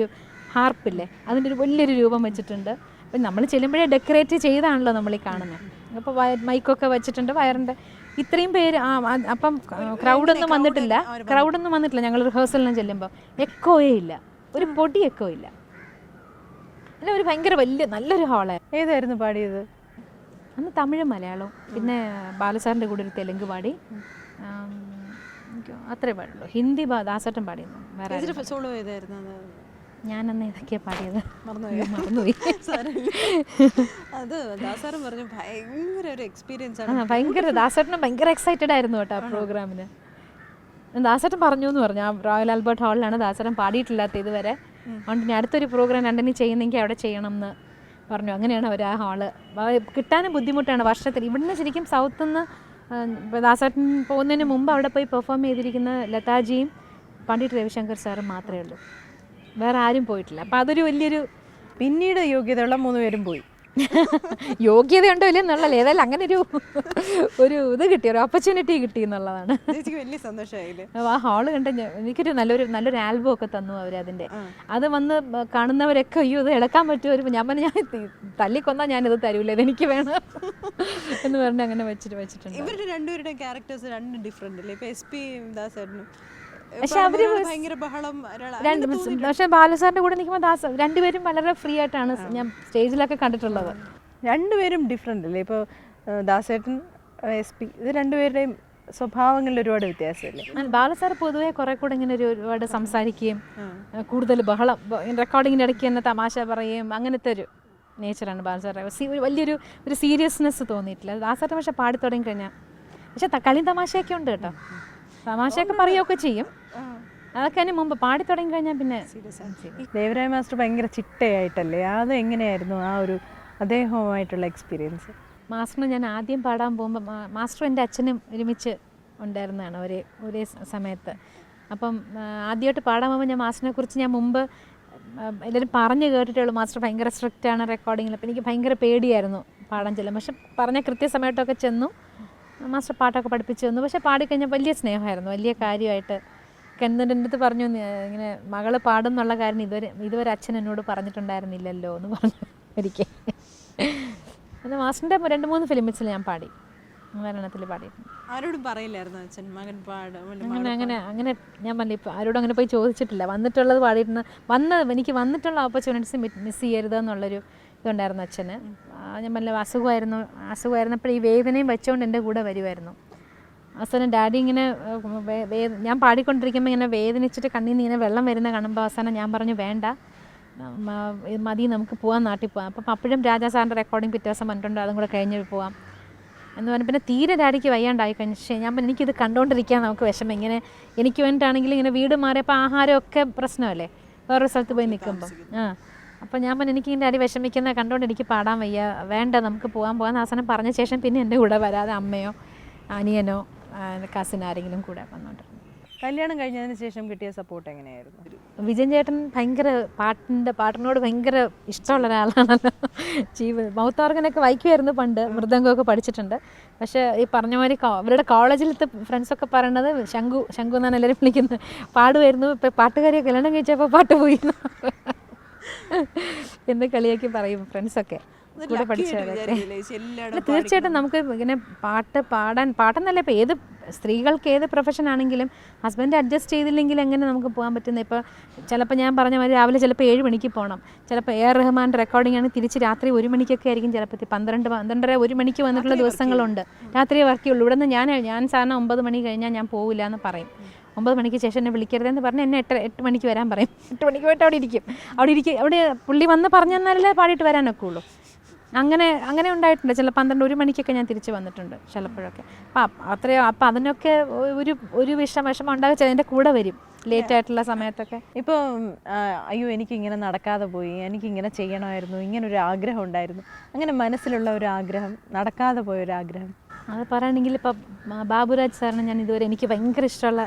ഹാർപ്പില്ലേ, അതിൻ്റെ ഒരു വലിയൊരു രൂപം വെച്ചിട്ടുണ്ട്. അപ്പം നമ്മൾ ചെല്ലുമ്പോഴേ ഡെക്കറേറ്റ് ചെയ്താണല്ലോ നമ്മൾ ഈ കാണുന്നത്. അപ്പോൾ മൈക്കൊക്കെ വെച്ചിട്ടുണ്ട്, വയറിൻ്റെ ഇത്രയും പേര്. അപ്പം ക്രൗഡൊന്നും വന്നിട്ടില്ല. ഞങ്ങൾ റിഹേഴ്സലിനും ചെല്ലുമ്പോൾ എക്കോയേ ഇല്ല, ഒരു പൊടി എക്കോ ഇല്ല. അല്ല, ഒരു ഭയങ്കര വലിയ നല്ലൊരു ഹാളായിരുന്നു. ഏതായിരുന്നു പാടിയത് അന്ന്? തമിഴും മലയാളവും, പിന്നെ ബാലസാറിൻ്റെ കൂടെ ഒരു തെലുങ്ക് പാടി, അത്രേ പാടുള്ളൂ. ഹിന്ദി ദാസേട്ടൻ പാടിയിരുന്നു. വേറെ സോളോ ഏതായിരുന്നു? ഞാനന്ന് ഏതൊക്കെയാണ് പാടിയത് മറന്നുപോയി. അത് ദാസാറും പറഞ്ഞു ഭയങ്കര ഒരു എക്സ്പീരിയൻസ് ആണ്. ദാസേട്ടനും ഭയങ്കര എക്സൈറ്റഡ് ആയിരുന്നു കേട്ടോ ആ പ്രോഗ്രാമിന്. ദാസേട്ടൻ പറഞ്ഞു എന്ന് പറഞ്ഞു, ആ റോയൽ ആൽബർട്ട് ഹാളിലാണ് ദാസേട്ടൻ പാടിയിട്ടില്ലാത്ത ഇതുവരെ. അതുകൊണ്ട് ഞാൻ അടുത്തൊരു പ്രോഗ്രാം രണ്ടിനും ചെയ്യുന്നെങ്കിൽ അവിടെ ചെയ്യണം എന്ന് പറഞ്ഞു. അങ്ങനെയാണ് അവർ ആ ഹാള് കിട്ടാനും ബുദ്ധിമുട്ടാണ്. വർഷത്തിൽ ഇവിടുന്ന് ശരിക്കും സൗത്ത് നിന്ന് ദാസേട്ടൻ പോകുന്നതിന് മുമ്പ് അവിടെ പോയി പെർഫോം ചെയ്തിരിക്കുന്ന ലതാജിയും പണ്ഡിറ്റ് രവിശങ്കർ സാറും മാത്രമേ ഉള്ളൂ, വേറെ ആരും പോയിട്ടില്ല. അപ്പം അതൊരു വലിയൊരു, പിന്നീട് യോഗ്യതയുള്ള 3 പേരും പോയി. യോഗ്യതയുണ്ടോ ഇല്ല എന്നുള്ളല്ലേ, ഏതായാലും അങ്ങനെ ഒരു ഇത് കിട്ടി, ഒരു ഓപ്പർച്യൂണിറ്റി കിട്ടി എന്നുള്ളതാണ്. വലിയ സന്തോഷമായില്ലേ? ആ ഹാള് കണ്ട എനിക്കൊരു നല്ലൊരു ആൽബം ഒക്കെ തന്നു അവരതിൻ്റെ. അത് വന്ന് കാണുന്നവരൊക്കെ അയ്യോ ഇത് എടുക്കാൻ പറ്റുമോ, ഞാൻ പറഞ്ഞു ഞാൻ തല്ലിക്കൊന്നാൽ ഞാനിത് തരൂല, ഇതെനിക്ക് വേണം എന്ന് പറഞ്ഞ് അങ്ങനെ വെച്ചിട്ടുണ്ട്. ഇവരുടെ രണ്ടുപേരുടെ ക്യാരക്ടേഴ്സ് രണ്ടും ഡിഫറെന്റ് അല്ലേ? ഇപ്പൊ SP ദാസേട്ടനും പക്ഷെ അവര് പക്ഷെ ബാലസാറിന്റെ കൂടെ നിൽക്കുമ്പോൾ രണ്ടുപേരും വളരെ ഫ്രീ ആയിട്ടാണ് ഞാൻ സ്റ്റേജിലൊക്കെ കണ്ടിട്ടുള്ളത്. രണ്ടുപേരും ഡിഫറെന്റ് അല്ലേ? ഇപ്പോൾ ദാസേട്ടൻ SP ഇത് രണ്ടുപേരുടെയും സ്വഭാവങ്ങളിൽ ഒരുപാട് വ്യത്യാസമല്ലേ? ബാലസാർ പൊതുവെ കുറെ കൂടെ ഇങ്ങനെ ഒരുപാട് സംസാരിക്കുകയും കൂടുതൽ ബഹളം, റെക്കോർഡിങ്ങിൻ്റെ ഇടയ്ക്ക് തന്നെ തമാശ പറയുകയും അങ്ങനത്തെ ഒരു നേച്ചറാണ് ബാലസാർ. വലിയൊരു സീരിയസ്നെസ് തോന്നിയിട്ടില്ല ദാസേട്ടൻ. പക്ഷെ പാടി തുടങ്ങി കഴിഞ്ഞാൽ പക്ഷെ കളി തമാശയൊക്കെ ഉണ്ട് കേട്ടോ, തമാശയൊക്കെ പറയുകയൊക്കെ ചെയ്യും. അതൊക്കെ അതിന് മുമ്പ് പാടി തുടങ്ങി കഴിഞ്ഞാൽ പിന്നെ ദേവരായ മാസ്റ്റർ ഭയങ്കര ചിട്ടയായിട്ടല്ലേ? അത് എങ്ങനെയായിരുന്നു ആ ഒരു അദ്ദേഹവുമായിട്ടുള്ള എക്സ്പീരിയൻസ്? മാസ്റ്ററിന് ഞാൻ ആദ്യം പാടാൻ പോകുമ്പോൾ മാസ്റ്ററും എൻ്റെ അച്ഛനും ഒരുമിച്ച് ഉണ്ടായിരുന്നതാണ് ഒരേ സമയത്ത്. അപ്പം ആദ്യമായിട്ട് പാടാൻ പോകുമ്പോൾ ഞാൻ മാസ്റ്ററിനെ കുറിച്ച് ഞാൻ മുമ്പ് എല്ലാവരും പറഞ്ഞു കേട്ടിട്ടുള്ളൂ, മാസ്റ്റർ ഭയങ്കര സ്ട്രിക്റ്റാണ് റെക്കോർഡിങ്ങിൽ. അപ്പോൾ എനിക്ക് ഭയങ്കര പേടിയായിരുന്നു പാടാൻ ചെല്ലും. പക്ഷെ പറഞ്ഞ കൃത്യസമയത്തൊക്കെ ചെന്നു, മാസ്റ്റർ പാട്ടൊക്കെ പഠിപ്പിച്ചു തന്നു. പക്ഷേ പാടിക്കഴിഞ്ഞാൽ വലിയ സ്നേഹമായിരുന്നു, വലിയ കാര്യമായിട്ട്. എന്നിട്ട് എൻ്റെ അടുത്ത് പറഞ്ഞു, ഇങ്ങനെ മകൾ പാടും എന്നുള്ള കാര്യം ഇതുവരെ അച്ഛൻ എന്നോട് പറഞ്ഞിട്ടുണ്ടായിരുന്നില്ലല്ലോ എന്ന് പറഞ്ഞു ഒരിക്കൽ. പിന്നെ മാസ്റ്ററിൻ്റെ 2-3 ഫിലിംസിൽ ഞാൻ പാടി, മലയാളത്തിൽ പാടിയിട്ടുണ്ട്. ആരോടും പറയില്ലായിരുന്നു അച്ഛൻ മകൻ പാടും? അങ്ങനെ ഞാൻ പറഞ്ഞില്ല, ഇപ്പോൾ ആരോടും അങ്ങനെ പോയി ചോദിച്ചിട്ടില്ല. വന്നിട്ടുള്ളത് പാടിയിട്ടുണ്ട്. എനിക്ക് വന്നിട്ടുള്ള ഓപ്പർച്യൂണിറ്റീസ് മിസ് ചെയ്യരുത് എന്നുള്ളൊരു ഇതുണ്ടായിരുന്നു അച്ഛന്. ഞാൻ പറഞ്ഞ അസുഖമായിരുന്നപ്പോൾ ഈ വേദനയും വെച്ചുകൊണ്ട് എൻ്റെ കൂടെ വരുമായിരുന്നു. അവസാനം ഡാഡി ഇങ്ങനെ ഞാൻ പാടിക്കൊണ്ടിരിക്കുമ്പോൾ ഇങ്ങനെ വേദനിച്ചിട്ട് കണ്ണിൽ നിന്ന് ഇങ്ങനെ വെള്ളം വരുന്ന കാണുമ്പോൾ അവസാനം ഞാൻ പറഞ്ഞു, വേണ്ട മതി, നമുക്ക് പോകാം, നാട്ടിൽ പോകാം. അപ്പം അപ്പോഴും രാജാ സാറിൻ്റെ റെക്കോർഡിങ് പിറ്റേ ദിവസം പറഞ്ഞിട്ടുണ്ട്, അതും കൂടെ കഴിഞ്ഞ് പോകാം എന്ന് പറഞ്ഞു. പിന്നെ തീരെ ഡാഡിക്ക് വയ്യാണ്ടായി കഴിഞ്ഞ ശേഷം ഞാൻ പറഞ്ഞു, എനിക്കിത് കണ്ടുകൊണ്ടിരിക്കാൻ നമുക്ക് വിഷമം. ഇങ്ങനെ എനിക്ക് വേണ്ടിയിട്ടാണെങ്കിൽ ഇങ്ങനെ വീട് മാറിയപ്പോൾ ആഹാരമൊക്കെ പ്രശ്നമല്ലേ വേറൊരു സ്ഥലത്ത് പോയി നിൽക്കുമ്പം. അപ്പോൾ ഞാൻ പറഞ്ഞു, എനിക്ക് ഇതിൻ്റെ അടി വിഷമിക്കുന്ന കണ്ടുകൊണ്ട് എനിക്ക് പാടാൻ വയ്യ, വേണ്ട നമുക്ക് പോകാൻ അവസാനം പറഞ്ഞ ശേഷം പിന്നെ എൻ്റെ കൂടെ വരാതെ അമ്മയോ അനിയനോ കസിൻ ആരെങ്കിലും കൂടെ വന്നോണ്ടിരുന്നു. കല്യാണം കഴിഞ്ഞതിന് ശേഷം കിട്ടിയ സപ്പോർട്ട് എങ്ങനെയായിരുന്നു? വിജയൻ ചേട്ടൻ ഭയങ്കര പാട്ടിനോട് ഭയങ്കര ഇഷ്ടമുള്ള ഒരാളാണല്ലോ. മൗത്ത് ഓർഗനൊക്കെ വായിക്കുമായിരുന്നു പണ്ട്, മൃദംഗമൊക്കെ പഠിച്ചിട്ടുണ്ട്. പക്ഷേ ഈ പറഞ്ഞ മാതിരി അവരുടെ കോളേജിലത്തെ ഫ്രണ്ട്സൊക്കെ പറയണത് ശംഖു എന്നാണ് എല്ലാവരും വിളിക്കുന്നത്. പാടുമായിരുന്നു. ഇപ്പം പാട്ടുകാരിയെ കല്യാണം കഴിച്ചപ്പോൾ പാട്ട് പോയി എന്ന് കളിയാക്കി പറയും ഫ്രണ്ട്സൊക്കെ കൂടെ പഠിച്ചവരൊക്കെ. തീർച്ചയായിട്ടും നമുക്ക് ഇങ്ങനെ പാട്ടെന്നല്ല, ഇപ്പോൾ ഏത് സ്ത്രീകൾക്ക് ഏത് പ്രൊഫഷൻ ആണെങ്കിലും ഹസ്ബൻഡ് അഡ്ജസ്റ്റ് ചെയ്തില്ലെങ്കിൽ എങ്ങനെ നമുക്ക് പോകാൻ പറ്റുന്നത്? ഇപ്പോൾ ചിലപ്പോൾ ഞാൻ പറഞ്ഞ മാതിരി രാവിലെ ചിലപ്പോൾ 7 മണിക്ക് പോകണം, ചിലപ്പോൾ AR റഹ്മാൻ്റെ റെക്കോർഡിംഗ് ആണ് തിരിച്ച് രാത്രി 1 മണിക്കൊക്കെ ആയിരിക്കും, ചിലപ്പോൾ 12:30 1 മണിക്ക് വന്നിട്ടുള്ള ദിവസങ്ങളുണ്ട്. രാത്രിയേ വർക്ക് ചെയ്യുള്ളൂ. ഇവിടെ നിന്ന് ഞാൻ സാറിന് 9 മണി കഴിഞ്ഞാൽ ഞാൻ പോകില്ല എന്ന് പറയും. 9 മണിക്ക് ശേഷം എന്നെ വിളിക്കരുതെന്ന് പറഞ്ഞ് എന്നെ 8 മണിക്ക് വരാൻ പറയും. 8 മണിക്ക് പോയിട്ട് അവിടെ പുള്ളി വന്ന് പറഞ്ഞു തന്നാലേ പാടിയിട്ട് വരാനൊക്കെ ഉള്ളൂ. അങ്ങനെ ഉണ്ടായിട്ടുണ്ട്. ചില 12-1 മണിക്കൊക്കെ ഞാൻ തിരിച്ച് വന്നിട്ടുണ്ട് ചിലപ്പോഴൊക്കെ. അപ്പം അതിനൊക്കെ ഒരു വിഷമം ഉണ്ടാകുക എൻ്റെ കൂടെ വരും ലേറ്റായിട്ടുള്ള സമയത്തൊക്കെ. ഇപ്പോൾ അയ്യോ എനിക്കിങ്ങനെ നടക്കാതെ പോയി, എനിക്കിങ്ങനെ ചെയ്യണമായിരുന്നു, ഇങ്ങനൊരു ആഗ്രഹം ഉണ്ടായിരുന്നു, അങ്ങനെ മനസ്സിലുള്ള ഒരു ആഗ്രഹം, നടക്കാതെ പോയൊരാഗ്രഹം അത് പറയുകയാണെങ്കിൽ ഇപ്പം ബാബുരാജ് സാറിന് ഞാൻ ഇതുവരെ എനിക്ക് ഭയങ്കര ഇഷ്ടമുള്ള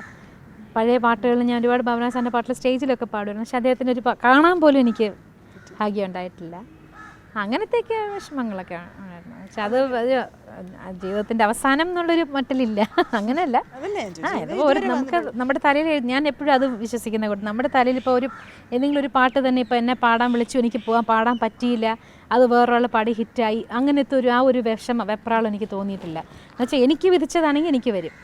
പഴയ പാട്ടുകൾ ഞാൻ ഒരുപാട് ബാബുരാജ് സാറിൻ്റെ പാട്ടിൽ സ്റ്റേജിലൊക്കെ പാടുമായിരുന്നു. പക്ഷെ അദ്ദേഹത്തിൻ്റെ കാണാൻ പോലും എനിക്ക് ഭാഗ്യം ഉണ്ടായിട്ടില്ല. അങ്ങനത്തെയൊക്കെ വിഷമങ്ങളൊക്കെ ഉണ്ടായിരുന്നു. പക്ഷെ അത് ജീവിതത്തിൻ്റെ അവസാനം എന്നുള്ളൊരു മട്ടിലില്ല, അങ്ങനെയല്ല. നമുക്ക് നമ്മുടെ തലയിൽ ഞാൻ എപ്പോഴും അത് വിശ്വസിക്കുന്ന കൂട്ടം. നമ്മുടെ തലയിൽ ഇപ്പോൾ ഏതെങ്കിലും ഒരു പാട്ട് തന്നെ ഇപ്പോൾ എന്നെ പാടാൻ വിളിച്ചു, എനിക്ക് പാടാൻ പറ്റിയില്ല, അത് വേറൊരാൾ പാടി ഹിറ്റായി, അങ്ങനത്തെ ഒരു വെപ്രാളം എനിക്ക് തോന്നിയിട്ടില്ല. എന്നുവെച്ചാൽ എനിക്ക് വിധിച്ചതാണെങ്കിൽ എനിക്ക് വരും.